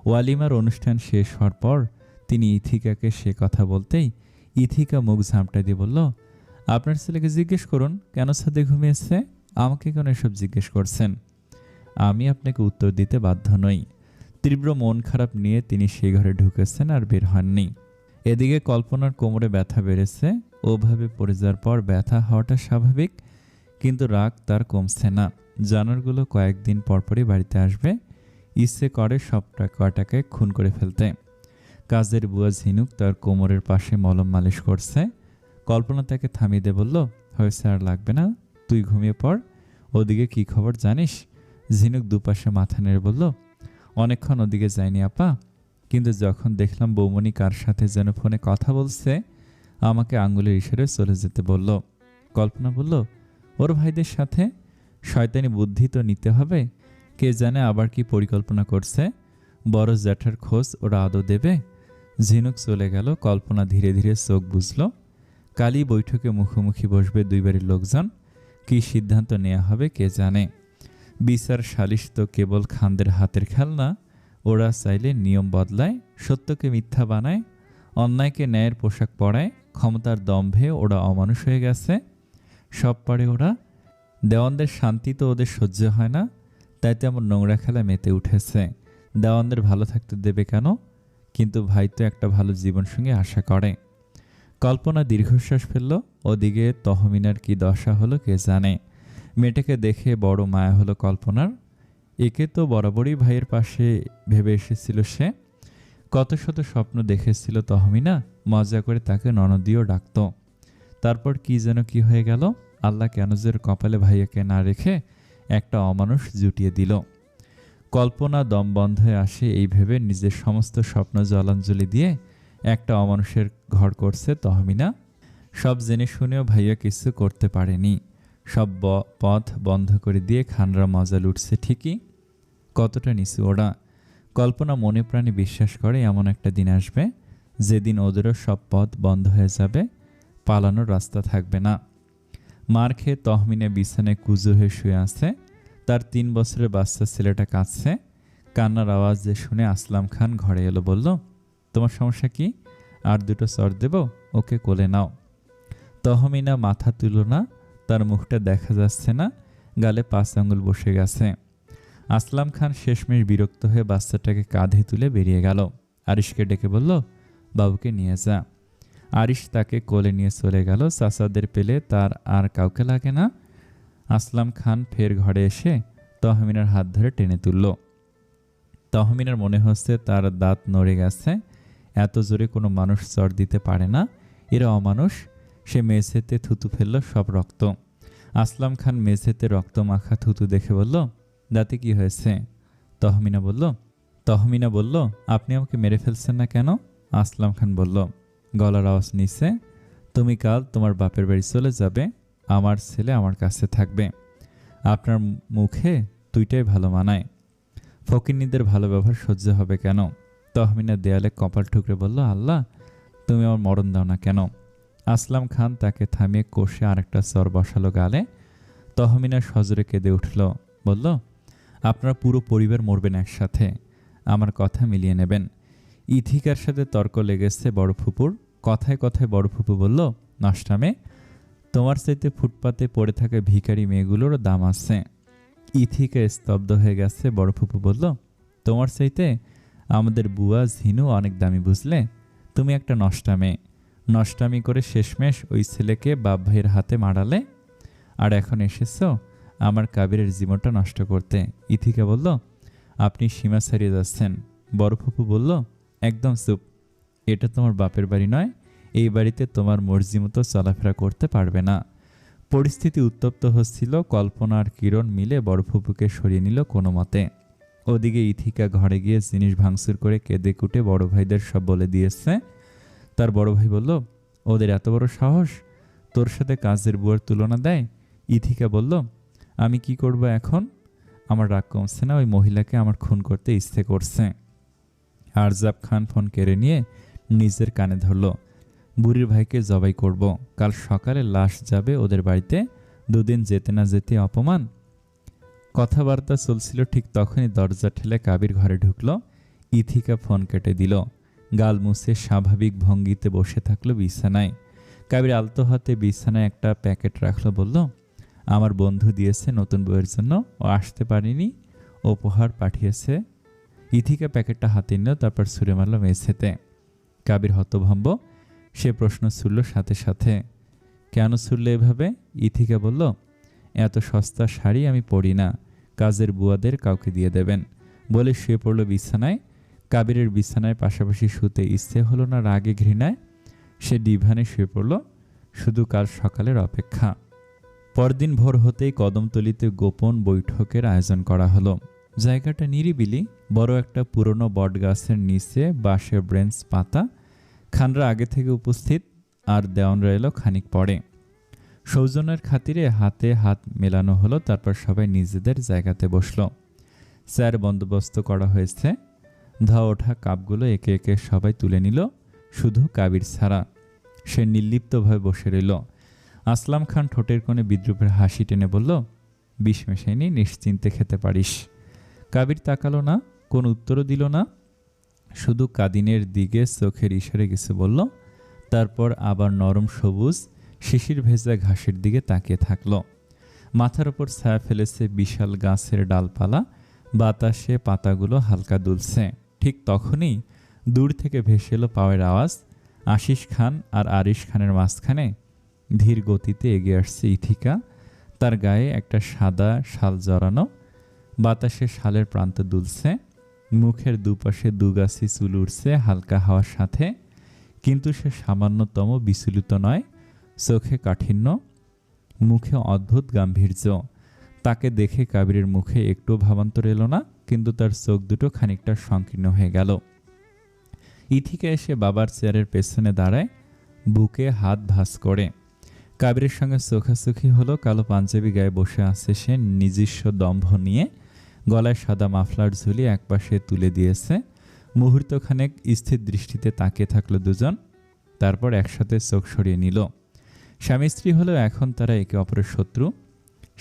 ওয়ালিমার অনুষ্ঠান শেষ হওয়ার পর তিনি ইথিকাকে সে কথা বলতেই ইথিকা মুখ ঝামটা দিয়ে বলল, আপনার ছেলেকে জিজ্ঞেস করুন কেন ছাদে ঘুমিয়েছে, আমাকে কেন এসব জিজ্ঞেস করছেন? আমি আপনাকে উত্তর দিতে বাধ্য নই। তীব্র মন খারাপ নিয়ে তিনি সেই ঘরে ঢুকেছেন আর বের হননি। এদিকে কল্পনার কোমরে ব্যথা বেড়েছে। ওভাবে পড়ে যাওয়ার পর ব্যথা হওয়াটা স্বাভাবিক, কিন্তু রাগ তার কমছে না। জানোয়ারগুলো কয়েকদিন পরপরই বাড়িতে আসবে, ইচ্ছে করে সব কয়টাকে খুন করে ফেলতে। কাজের বুয়া ঝিনুক তার কোমরের পাশে মলম মালিশ করছে। কল্পনা তাকে থামিয়ে দিয়ে বলল, হয়েছে, আর লাগবে না, তুই ঘুমিয়ে পড়। ওদিকে কি খবর জানিস? ঝিনুক দুপাশে মাথা নেড়ে বলল, অনেকক্ষণ ওদিকে যায়নি আপা। কিন্তু যখন দেখলাম বৌমণি কার সাথে যেন ফোনে কথা বলছে, আমাকে আঙুলের ইশারায় চলে যেতে বলল। কল্পনা বলল, ওর ভাইদের সাথে। শয়তানি বুদ্ধি তো নিতে হবে, কে জানে আবার কি পরিকল্পনা করছে। বড় জ্যাঠার খোঁজ ওরা আদৌ দেবে? ঝিনুক চলে গেল। কল্পনা ধীরে ধীরে চোখ বুঝল। কালই বৈঠকে মুখোমুখি বসবে দুই বাড়ির লোকজন। কী সিদ্ধান্ত নেওয়া হবে কে জানে। বিচার সালিশ তো কেবল খানদের হাতের খেলনা। ওরা চাইলে নিয়ম বদলায়, সত্যকে মিথ্যা বানায়, অন্যায়কে ন্যায়ের পোশাক পরায়। ক্ষমতার দম্ভে ওরা অমানুষ হয়ে গেছে। সব পারে ওরা। দেওয়ানদের শান্তি তো ওদের সহ্য হয় না, তাই তেমন নোংরা খেলা মেতে উঠেছে। দেওয়ানদের ভালো থাকতে দেবে কেন? কিন্তু ভাই তো একটা ভালো জীবনসঙ্গী আশা করে। কল্পনা দীর্ঘশ্বাস ফেলল। ওদিকে তহমিনার কি দশা হলো কে জানে। মেয়েটাকে দেখে বড় মায়া হলো কল্পনার। একে তো বরাবরই ভাইয়ের পাশে ভেবে এসেছিল সে। কত শত স্বপ্ন দেখেছিল তহমিনা, মজা করে তাকে ননদিও ডাকত। তারপর কি যেন কি হয়ে গেল। আল্লাহ কেন যে কপালে ভাইয়াকে না রেখে একটা অমানুষ জুটিয়ে দিল। কল্পনা দম বন্ধ হয়ে আসে এই ভেবে নিজের সমস্ত স্বপ্ন জলাঞ্জলি দিয়ে একটা অমানুষের ঘর করছে তহমিনা। সব জেনে শুনেও ভাইয়া কিছু করতে পারেনি। সব পথ বন্ধ করে দিয়ে খানরা মজা লুটছে ঠিকই। কতটা নিচু ওরা। কল্পনা মনে প্রাণে বিশ্বাস করে এমন একটা দিন আসবে যেদিন ওদেরও সব পথ বন্ধ হয়ে যাবে, পালানোর রাস্তা থাকবে না। মার খেয়ে তহমিনা বিছানায় কুজো হয়ে শুয়ে আছে। তার 3 বছরের বাচ্চা ছেলেটা কাঁদছে। কান্নার আওয়াজ যে শুনে আসলাম খান ঘরে এলো, বলল, তোমার সমস্যা কি? আর দুটো চর দেব, ওকে কোলে নাও। তহমিনা মাথা তুলো না, তার মুখটা দেখা যাচ্ছে না, গালে 5 আঙ্গুল বসে গেছে। আসলাম খান শেষমেশ বিরক্ত হয়ে বাচ্চাটাকে কাঁধে তুলে বেরিয়ে গেল। আরিশকে ডেকে বলল, বাবুকে নিয়ে যা। আরিশ তাকে কোলে নিয়ে চলে গেল। চাচাদের পেলে তার আর কাউকে লাগে না। আসলাম খান ফের ঘরে এসে তহমিনার হাত ধরে টেনে তুলল। তহমিনার মনে হচ্ছে তার দাঁত নড়ে গেছে। এত জোরে কোনো মানুষ চড় দিতে পারে না, এরা অমানুষ। সে মেঝেতে থুতু ফেলল, সব রক্ত। আসলাম খান মেঝেতে রক্ত মাখা থুতু দেখে বলল, দাঁতে কি হয়েছে? তহমিনা বলল, আপনি আমাকে মেরে ফেলছেন না কেন? আসলাম খান বলল, গলার আওয়াজ নিচে, তুমি কাল তোমার বাপের বাড়ি চলে যাবে, আমার ছেলে আমার কাছে থাকবে। আপনার মুখে দুইটাই ভালো মানায়। ফকিন্নিদের ভালো ব্যবহার সহ্য হবে কেন? তহমিনা দেয়ালে কপাল ঠুকরে বলল, আল্লাহ তুমি আমার মরণ দাও না কেন? আসলাম খান তাকে থামিয়ে কষে আরেকটা চর বসালো গালে। তহমিনা সজোরে কেঁদে উঠল, বলল, আপনারা পুরো পরিবার মরবেন একসাথে, আমার কথা মিলিয়ে নেবেন। ইথিকার সাথে তর্ক লেগেছে বড় ফুপুর। কথায় কথায় বড় ফুপু বলল, নষ্টামে, তোমার চাইতে ফুটপাতে পড়ে থাকা ভিখারি মেয়েগুলোরও দাম আছে। ইথিকা স্তব্ধ হয়ে গেছে। বড় ফুপু বলল, তোমার চাইতে আমাদের বুয়া ঝিনু অনেক দামি, বুঝলে? তুমি একটা নষ্টামে, নষ্টামি করে শেষমেশ ওই ছেলেকে বাপ ভাইয়ের হাতে মারালে, আর এখন এসেছ আমার কাবিরের জীবনটা নষ্ট করতে। ইথিকা বলল, আপনি সীমা ছাড়িয়ে যাচ্ছেন। বড় ফুপু বলল, একদম চুপ, এটা তোমার বাপের বাড়ি নয়, এই বাড়িতে তোমার মর্জি মতো চলাফেরা করতে পারবে না। পরিস্থিতি উত্তপ্ত হচ্ছিল। কল্পনা আর কিরণ মিলে বড় ফুপুকে সরিয়ে নিল কোনো মতে। ওদিকে ইথিকা ঘরে গিয়ে জিনিস ভাঙচুর করে কেঁদে কুটে বড় ভাইদের সব বলে দিয়েছে। তার বড় ভাই বলল, ওদের এত বড় সাহস, তোর সাথে কাজের বুয়ার তুলনা দেয়। ইথিকা বলল, আমি কি করব এখন? আমার রাগ কমছে না, ওই মহিলাকে আমার খুন করতে ইচ্ছে করছে। আরজাব খান ফোন কেড়ে নিয়ে নিজের কানে ধরল, বুড়ির ভাইকে জবাই করব, কাল সকালে লাশ যাবে ওদের বাড়িতে, 2 দিন যেতে না যেতে অপমান। কথাবার্তা চলছিল, ঠিক তখনই দরজা ঠেলে কাবির ঘরে ঢুকল। ইথিকা ফোন কেটে দিল। গাল মুছে স্বাভাবিক ভঙ্গিতে বসে থাকলো বিছানায়। কাবির আলতো হাতে বিছানায় একটা প্যাকেট রাখলো, বলল, আমার বন্ধু দিয়েছে নতুন বইয়ের জন্য, ও আসতে পারিনি, উপহার পাঠিয়েছে। ইথিকা প্যাকেটটা হাতে নিল, তারপর ছুঁড়ে মারল মেঝেতে। কাবির হতভম্ব। সে প্রশ্ন ছুড়ল সাথে সাথে, কেন ছুড়লে এভাবে? ইথিকা বলল, এত সস্তা শাড়ি আমি পরি না, কাজের বুয়াদের কাউকে দিয়ে দেবেন, বলে শুয়ে পড়ল বিছানায়। কাবিরের বিছানায় পাশাপাশি শুতে ইচ্ছে হলো না, রাগে ঘৃণায়। সে ডিভানে শুয়ে পড়ল, শুধু কাল সকালের অপেক্ষা। পরদিন ভোর হতেই কদমতলিতে গোপন বৈঠকের আয়োজন করা হলো। জায়গাটা নিরিবিলি, বড় একটা পুরনো বটগাছের নিচে বাঁশের ব্রেঞ্চ পাতা। খানরা আগে থেকে উপস্থিত, আর দেওয়ানরা এলো খানিক পরে। সৌজন্যের খাতিরে হাতে হাত মেলানো হলো, তারপর সবাই নিজেদের জায়গাতে বসল। স্যার বন্দোবস্ত করা হয়েছে। ধোয়া ওঠা কাপগুলো একে একে সবাই তুলে নিল, শুধু কাবির ছাড়া। সে নির্লিপ্তভাবে বসে রইল। আসলাম খান ঠোঁটের কোণে বিদ্রুপের হাসি টেনে বলল, বিষ মেশাইনি, নিশ্চিন্তে খেতে পারিস। কাবির তাকালো না, কোনো উত্তরও দিল না, শুধু কাদিনের দিকে চোখের ইশারে কিছু বলল। তারপর আবার নরম সবুজ শিশির ভেজা ঘাসের দিকে তাকিয়ে থাকল। মাথার ওপর ছায়া ফেলেছে বিশাল গাছের ডালপালা, বাতাসে পাতাগুলো হালকা দুলছে। ঠিক তখনই দূর থেকে ভেসে এলো পায়ের আওয়াজ। আশিস খান আর আরিশ খানের মাঝখানে ধীর গতিতে এগিয়ে আসছে ইথিকা। তার গায়ে একটা সাদা শাল জড়ানো, বাতাসে শালের প্রান্ত দুলছে। মুখের দুপাশে দুগাছি চুল উঠছে হালকা হাওয়ার সাথে, কিন্তু সে সামান্যতম বিচলিত নয়। চোখে কাঠিন্য, মুখে অদ্ভুত গাম্ভীর্য। তাকে দেখে কাবিরের মুখে একটু ভাবান্তর এলো না, কিন্তু তার চোখ দুটো খানিকটা সংকীর্ণ হয়ে গেল। ইথিকা এসে বাবার চেয়ারের পেছনে দাঁড়ায়, বুকে হাত ভাঁজ করে। কাবিরের সঙ্গে চোখাচোখি হলো। কালো পাঞ্জাবি গায়ে বসে আছে সে, নিজস্ব দম্ভ নিয়ে। গলায় সাদা মাফলার ঝুলি একপাশে তুলে দিয়েছে। মুহূর্তখানেক স্থির দৃষ্টিতে তাকিয়ে থাকলো দুজন, তারপর একসাথে চোখ সরিয়ে নিল। স্বামী স্ত্রী হলেও এখন তারা একে অপরের শত্রু।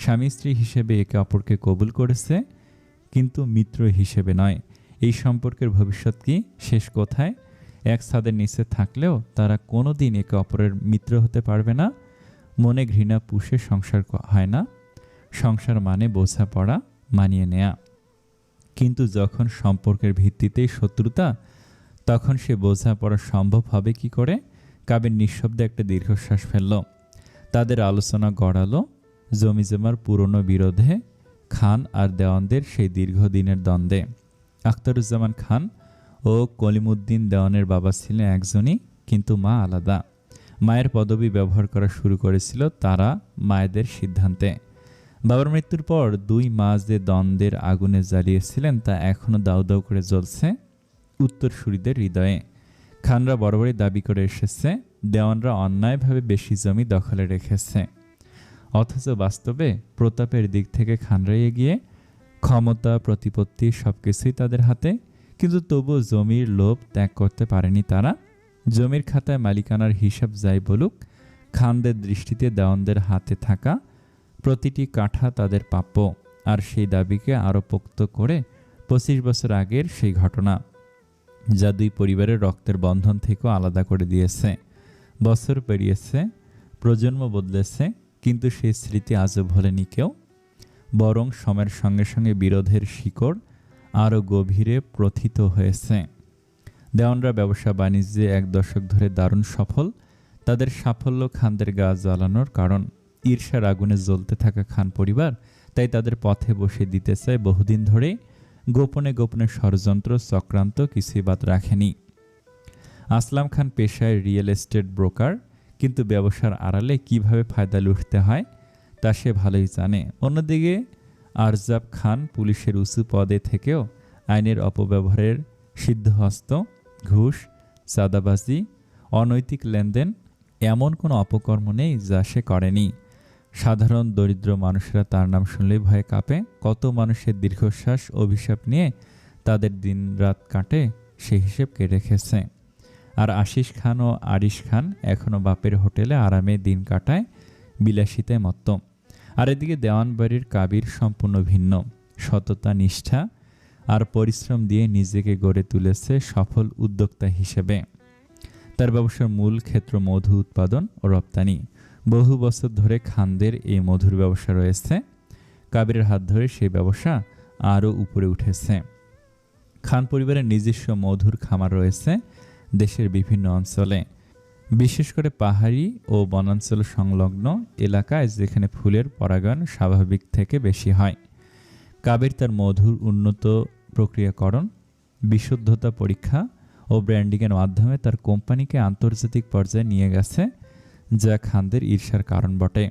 স্বামী স্ত্রী হিসেবে একে অপরকে কবুল করেছে, কিন্তু মিত্র হিসেবে নয়। এই সম্পর্কের ভবিষ্যৎ কি, শেষ কোথায়? এক ছাদের নিচে থাকলেও তারা কোনো দিন একে অপরের মিত্র হতে পারবে না। মনে ঘৃণা পুষে সংসার হয় না। সংসার মানে বোঝাপড়া, মানিয়ে নেয়া। কিন্তু যখন সম্পর্কের ভিত্তিতেই শত্রুতা, তখন সে বোঝাপড়া সম্ভব হবে কি করে? কাবির নিঃশব্দে একটা দীর্ঘশ্বাস ফেলল। তাদের আলোচনা গড়ালো জমিজমার পুরনো বিরোধে, খান আর দেওয়ানদের সেই দীর্ঘদিনের দ্বন্দ্বে। আখতারুজ্জামান খান ও কলিমুদ্দিন দেওয়ানের বাবা ছিলেন একজনই, কিন্তু মা আলাদা। মায়ের পদবি ব্যবহার করা শুরু করেছিল তারা মায়েদের সিদ্ধান্তে। বাবার মৃত্যুর পর 2 মাস যে দ্বন্দ্বের আগুনে জ্বালিয়েছিলেন, তা এখনও দাউ দাউ করে জ্বলছে উত্তরসূরিদের হৃদয়ে। খানরা বরাবরই দাবি করে এসেছে দেওয়ানরা অন্যায়ভাবে বেশি জমি দখলে রেখেছে, অথচ বাস্তবে প্রতাপের দিক থেকে খানরাই এগিয়ে। ক্ষমতা, প্রতিপত্তি সবকিছুই তাদের হাতে, কিন্তু তবুও জমির লোভ ত্যাগ করতে পারেনি তারা। জমির খাতায় মালিকানার হিসাব যাই বলুক, খানদের দৃষ্টিতে দেওয়ানদের হাতে থাকা প্রতিটি কাঠা তাদের প্রাপ্য। আর সেই দাবিকে আরও পোক্ত করে 25 বছর আগের সেই ঘটনা, যা 2 পরিবারের রক্তের বন্ধন থেকেও আলাদা করে দিয়েছে। বছর পেরিয়েছে, প্রজন্ম বদলেছে, কিন্তু সেই স্মৃতি আজও ভোলেনি কেউ। বরং সময়ের সঙ্গে সঙ্গে বিরোধের শিকড় আরও গভীরে প্রথিত হয়েছে। দেওয়ানরা ব্যবসা বাণিজ্যে 1 দশক ধরে দারুণ সফল। তাদের সাফল্য খানদের গা জ্বালানোর কারণ। ঈর্ষার আগুনে জ্বলতে থাকা খান পরিবার তাই তাদের পথে বসে দিতে চায় বহুদিন ধরে। গোপনে গোপনে ষড়যন্ত্র, চক্রান্ত কিছুই বাদ রাখেনি। আসলাম খান পেশায় রিয়েল এস্টেট ব্রোকার, কিন্তু ব্যবসার আড়ালে কিভাবে ফায়দা লুটতে হয় তা সে ভালোই জানে। অন্যদিকে আরজাব খান পুলিশের উঁচু পদে থেকেও আইনের অপব্যবহারের সিদ্ধহস্ত। ঘুষ, চাঁদাবাজি, অনৈতিক লেনদেন, এমন কোনো অপকর্ম নেই যা সে করেনি। সাধারণ দরিদ্র মানুষেরা তার নাম শুনলেই ভয়ে কাঁপে। কত মানুষের দীর্ঘশ্বাস, অভিশাপ নিয়ে তাদের দিনরাত কাটে, সে হিসেব কে রেখেছে। আর আশিস খান ও আরিশ খান এখনও বাপের হোটেলে আরামে দিন কাটায়, বিলাসিতায় মত্ত। আর এদিকে দেওয়ানবাড়ির কাবির সম্পূর্ণ ভিন্ন। সততা, নিষ্ঠা আর পরিশ্রম দিয়ে নিজেকে গড়ে তুলেছে সফল উদ্যোক্তা হিসেবে। তার ব্যবসার মূল ক্ষেত্র মধু উৎপাদন ও রপ্তানি। বহু বছর ধরে খানদের এই মধুর ব্যবসা রয়েছে। কাবিরের হাত ধরে সেই ব্যবসা আরও উপরে উঠেছে। খান পরিবারের নিজস্ব মধুর খামার রয়েছে দেশের বিভিন্ন অঞ্চলে, বিশেষ করে পাহাড়ি ও বনাঞ্চল সংলগ্ন এলাকায়, যেখানে ফুলের পরাগায়ন স্বাভাবিক থেকে বেশি হয়। কাবির তার মধুর উন্নত প্রক্রিয়াকরণ, বিশুদ্ধতা পরীক্ষা ও ব্র্যান্ডিংয়ের মাধ্যমে তার কোম্পানিকে আন্তর্জাতিক পর্যায়ে নিয়ে গেছে, যা খানদের ঈর্ষার কারণ বটে।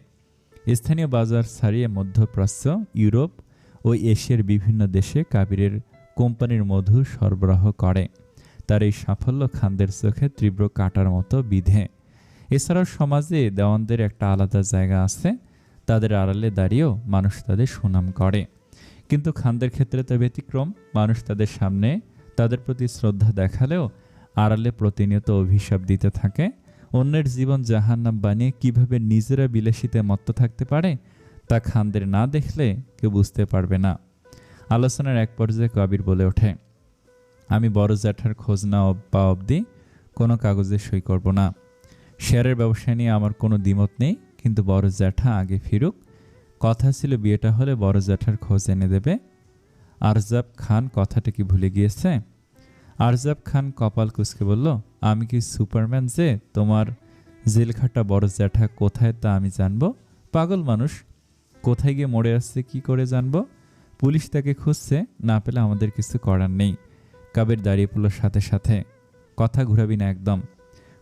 স্থানীয় বাজার ছাড়িয়ে মধ্যপ্রাচ্য, ইউরোপ ওই এশিয়ার বিভিন্ন দেশে কাবিরের কোম্পানির মধু সরবরাহ করে। তার এই সাফল্য খানদের চোখে তীব্র কাঁটার মতো বিধে। এছাড়াও সমাজে দেওয়ানদের একটা আলাদা জায়গা আছে, তাদের আড়ালে দাঁড়িয়েও মানুষ তাদের সুনাম করে। কিন্তু খানদের ক্ষেত্রে তো ব্যতিক্রম। মানুষ তাদের সামনে তাদের প্রতি শ্রদ্ধা দেখালেও আড়ালে প্রতিনিয়ত অভিশাপ দিতে থাকে। অন্যের জীবন জাহান্নাম বানিয়ে কিভাবে নিজেরা বিলাসিতে মত্ত থাকতে পারে তা খানদের না দেখলে কেউ বুঝতে পারবে না। আলোচনার এক পর্যায়ে কবির বলে ওঠে, আমি বড় জ্যাঠার খোঁজ না পাওয়া অবধি কোনো কাগজে সই করব না। শেয়ারের ব্যবসা নিয়ে আমার কোনো দ্বিমত নেই, কিন্তু বড় জ্যাঠা আগে ফিরুক। কথা ছিল বিয়েটা হলে বড় জ্যাঠার খোঁজ এনে দেবে। আরজাব খান কথাটা কি ভুলে গিয়েছে? আরজাব খান কপাল কুঁচকে বলল, আমি কি সুপারম্যান যে তোমার জেলখাটা বড় জ্যাঠা কোথায় তা আমি জানবো? পাগল মানুষ, কোথায় গিয়ে মরে আসছে কি করে জানবো? পুলিশ তাকে খুঁজছে, না পেলে আমাদের কিছু করার নেই। কাবির দাঁড়িয়ে পড়ল সাথে সাথে, কথা ঘুরাবি না একদম।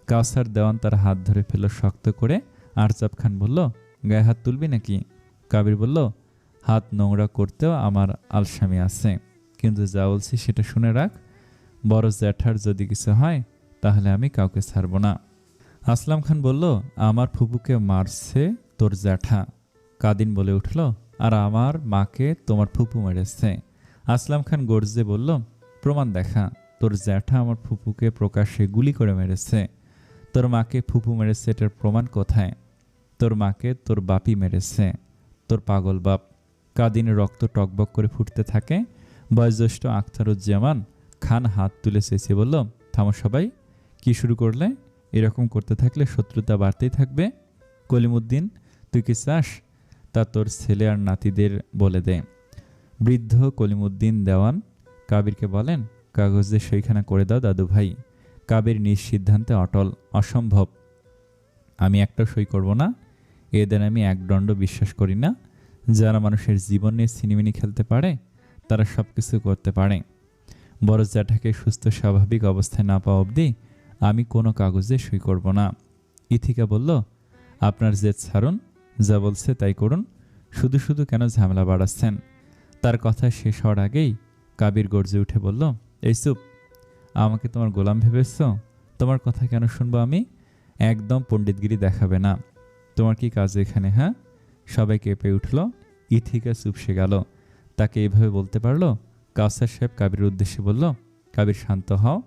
কাউসার দেওয়ান তার হাত ধরে ফেলল শক্ত করে। আরজাব খান বলল, গায়ে হাত তুলবি নাকি? কাবির বলল, হাত নোংরা করতেও আমার আলসামি আছে, কিন্তু যা বলছি সেটা শুনে রাখ। বড় জ্যাঠার যদি কিছু হয় তাহলে আমি কাউকে ছাড়ব না। আসলাম খান বলল, আমার ফুপুকে মারছে তোর জ্যাঠা। কাদিন বলে উঠল, আর আমার মাকে তোমার ফুপু মেরেছে। আসলাম খান গর্জে বলল, প্রমাণ দেখা। তোর জ্যাঠা আমার ফুপুকে প্রকাশ্যে গুলি করে মেরেছে। তোর মাকে ফুপু মেরেছে, এটার প্রমাণ কোথায়? তোর মাকে তোর বাপই মেরেছে, তোর পাগল বাপ। কাদিনের রক্ত টকবক করে ফুটতে থাকে। বয়োজ্যেষ্ঠ আখতারুজ্জামান খান হাত তুলে চেঁচিয়ে বলল, থামো সবাই, কি শুরু করলে? এরকম করতে থাকলে শত্রুতা বাড়তেই থাকবে। কলিমুদ্দিন, তুই কি চাস তা তোর ছেলে আর নাতিদের বলে দে। বৃদ্ধ কলিমুদ্দিন দেওয়ান কাবিরকে বলেন, কাগজে সইখানা করে দাও দাদু ভাই। কাবির নিজ সিদ্ধান্তে অটল। অসম্ভব, আমি একটা সই করব না। এদের আমি একদণ্ড বিশ্বাস করি না। যারা মানুষের জীবন নিয়ে ছিনিমিনি খেলতে পারে তারা সব কিছু করতে পারে। বড় জ্যাঠাকে সুস্থ স্বাভাবিক অবস্থায় না পাওয়া অবধি আমি কোনো কাগজে সই করব না। ইথিকা বলল, আপনার জেদ ছাড়ুন, যা বলছে তাই করুন, শুধু শুধু কেন ঝামেলা বাড়াচ্ছেন? তার কথা শেষ হওয়ার আগেই কাবির গর্জে উঠে বলল, এই চুপ, আমাকে তোমার গোলাম ভেবেছ? তোমার কথা কেন শুনবো আমি? একদম পণ্ডিতগিরি দেখাবে না। তোমার কি কাজ এখানে? হ্যাঁ? সবাই কেঁপে উঠল। ইথিকা চুপসে গেল। তাকে এইভাবে বলতে পারলো? কাউসার সাহেব কাবিরের উদ্দেশ্যে বলল, কাবির শান্ত হও,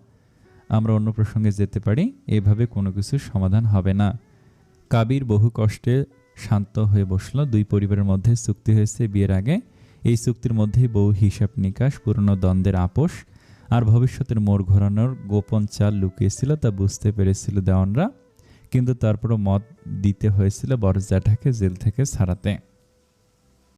আমরা অন্য প্রসঙ্গে যেতে পারি। এভাবে কোনো কিছুর সমাধান হবে না। কাবির বহু কষ্টে শান্ত হয়ে বসল। দুই পরিবারের মধ্যে চুক্তি হয়েছে বিয়ের আগে। এই চুক্তির মধ্যেই বহু হিসাব নিকাশ, পুরনো দ্বন্দ্বের আপোষ আর ভবিষ্যতের মোড় ঘোরানোর গোপন চাল লুকিয়েছিল, তা বুঝতে পেরেছিল দেওয়ানরা। কিন্তু তারপরও মত দিতে হয়েছিল বড় জ্যাঠাকে জেল থেকে ছাড়াতে।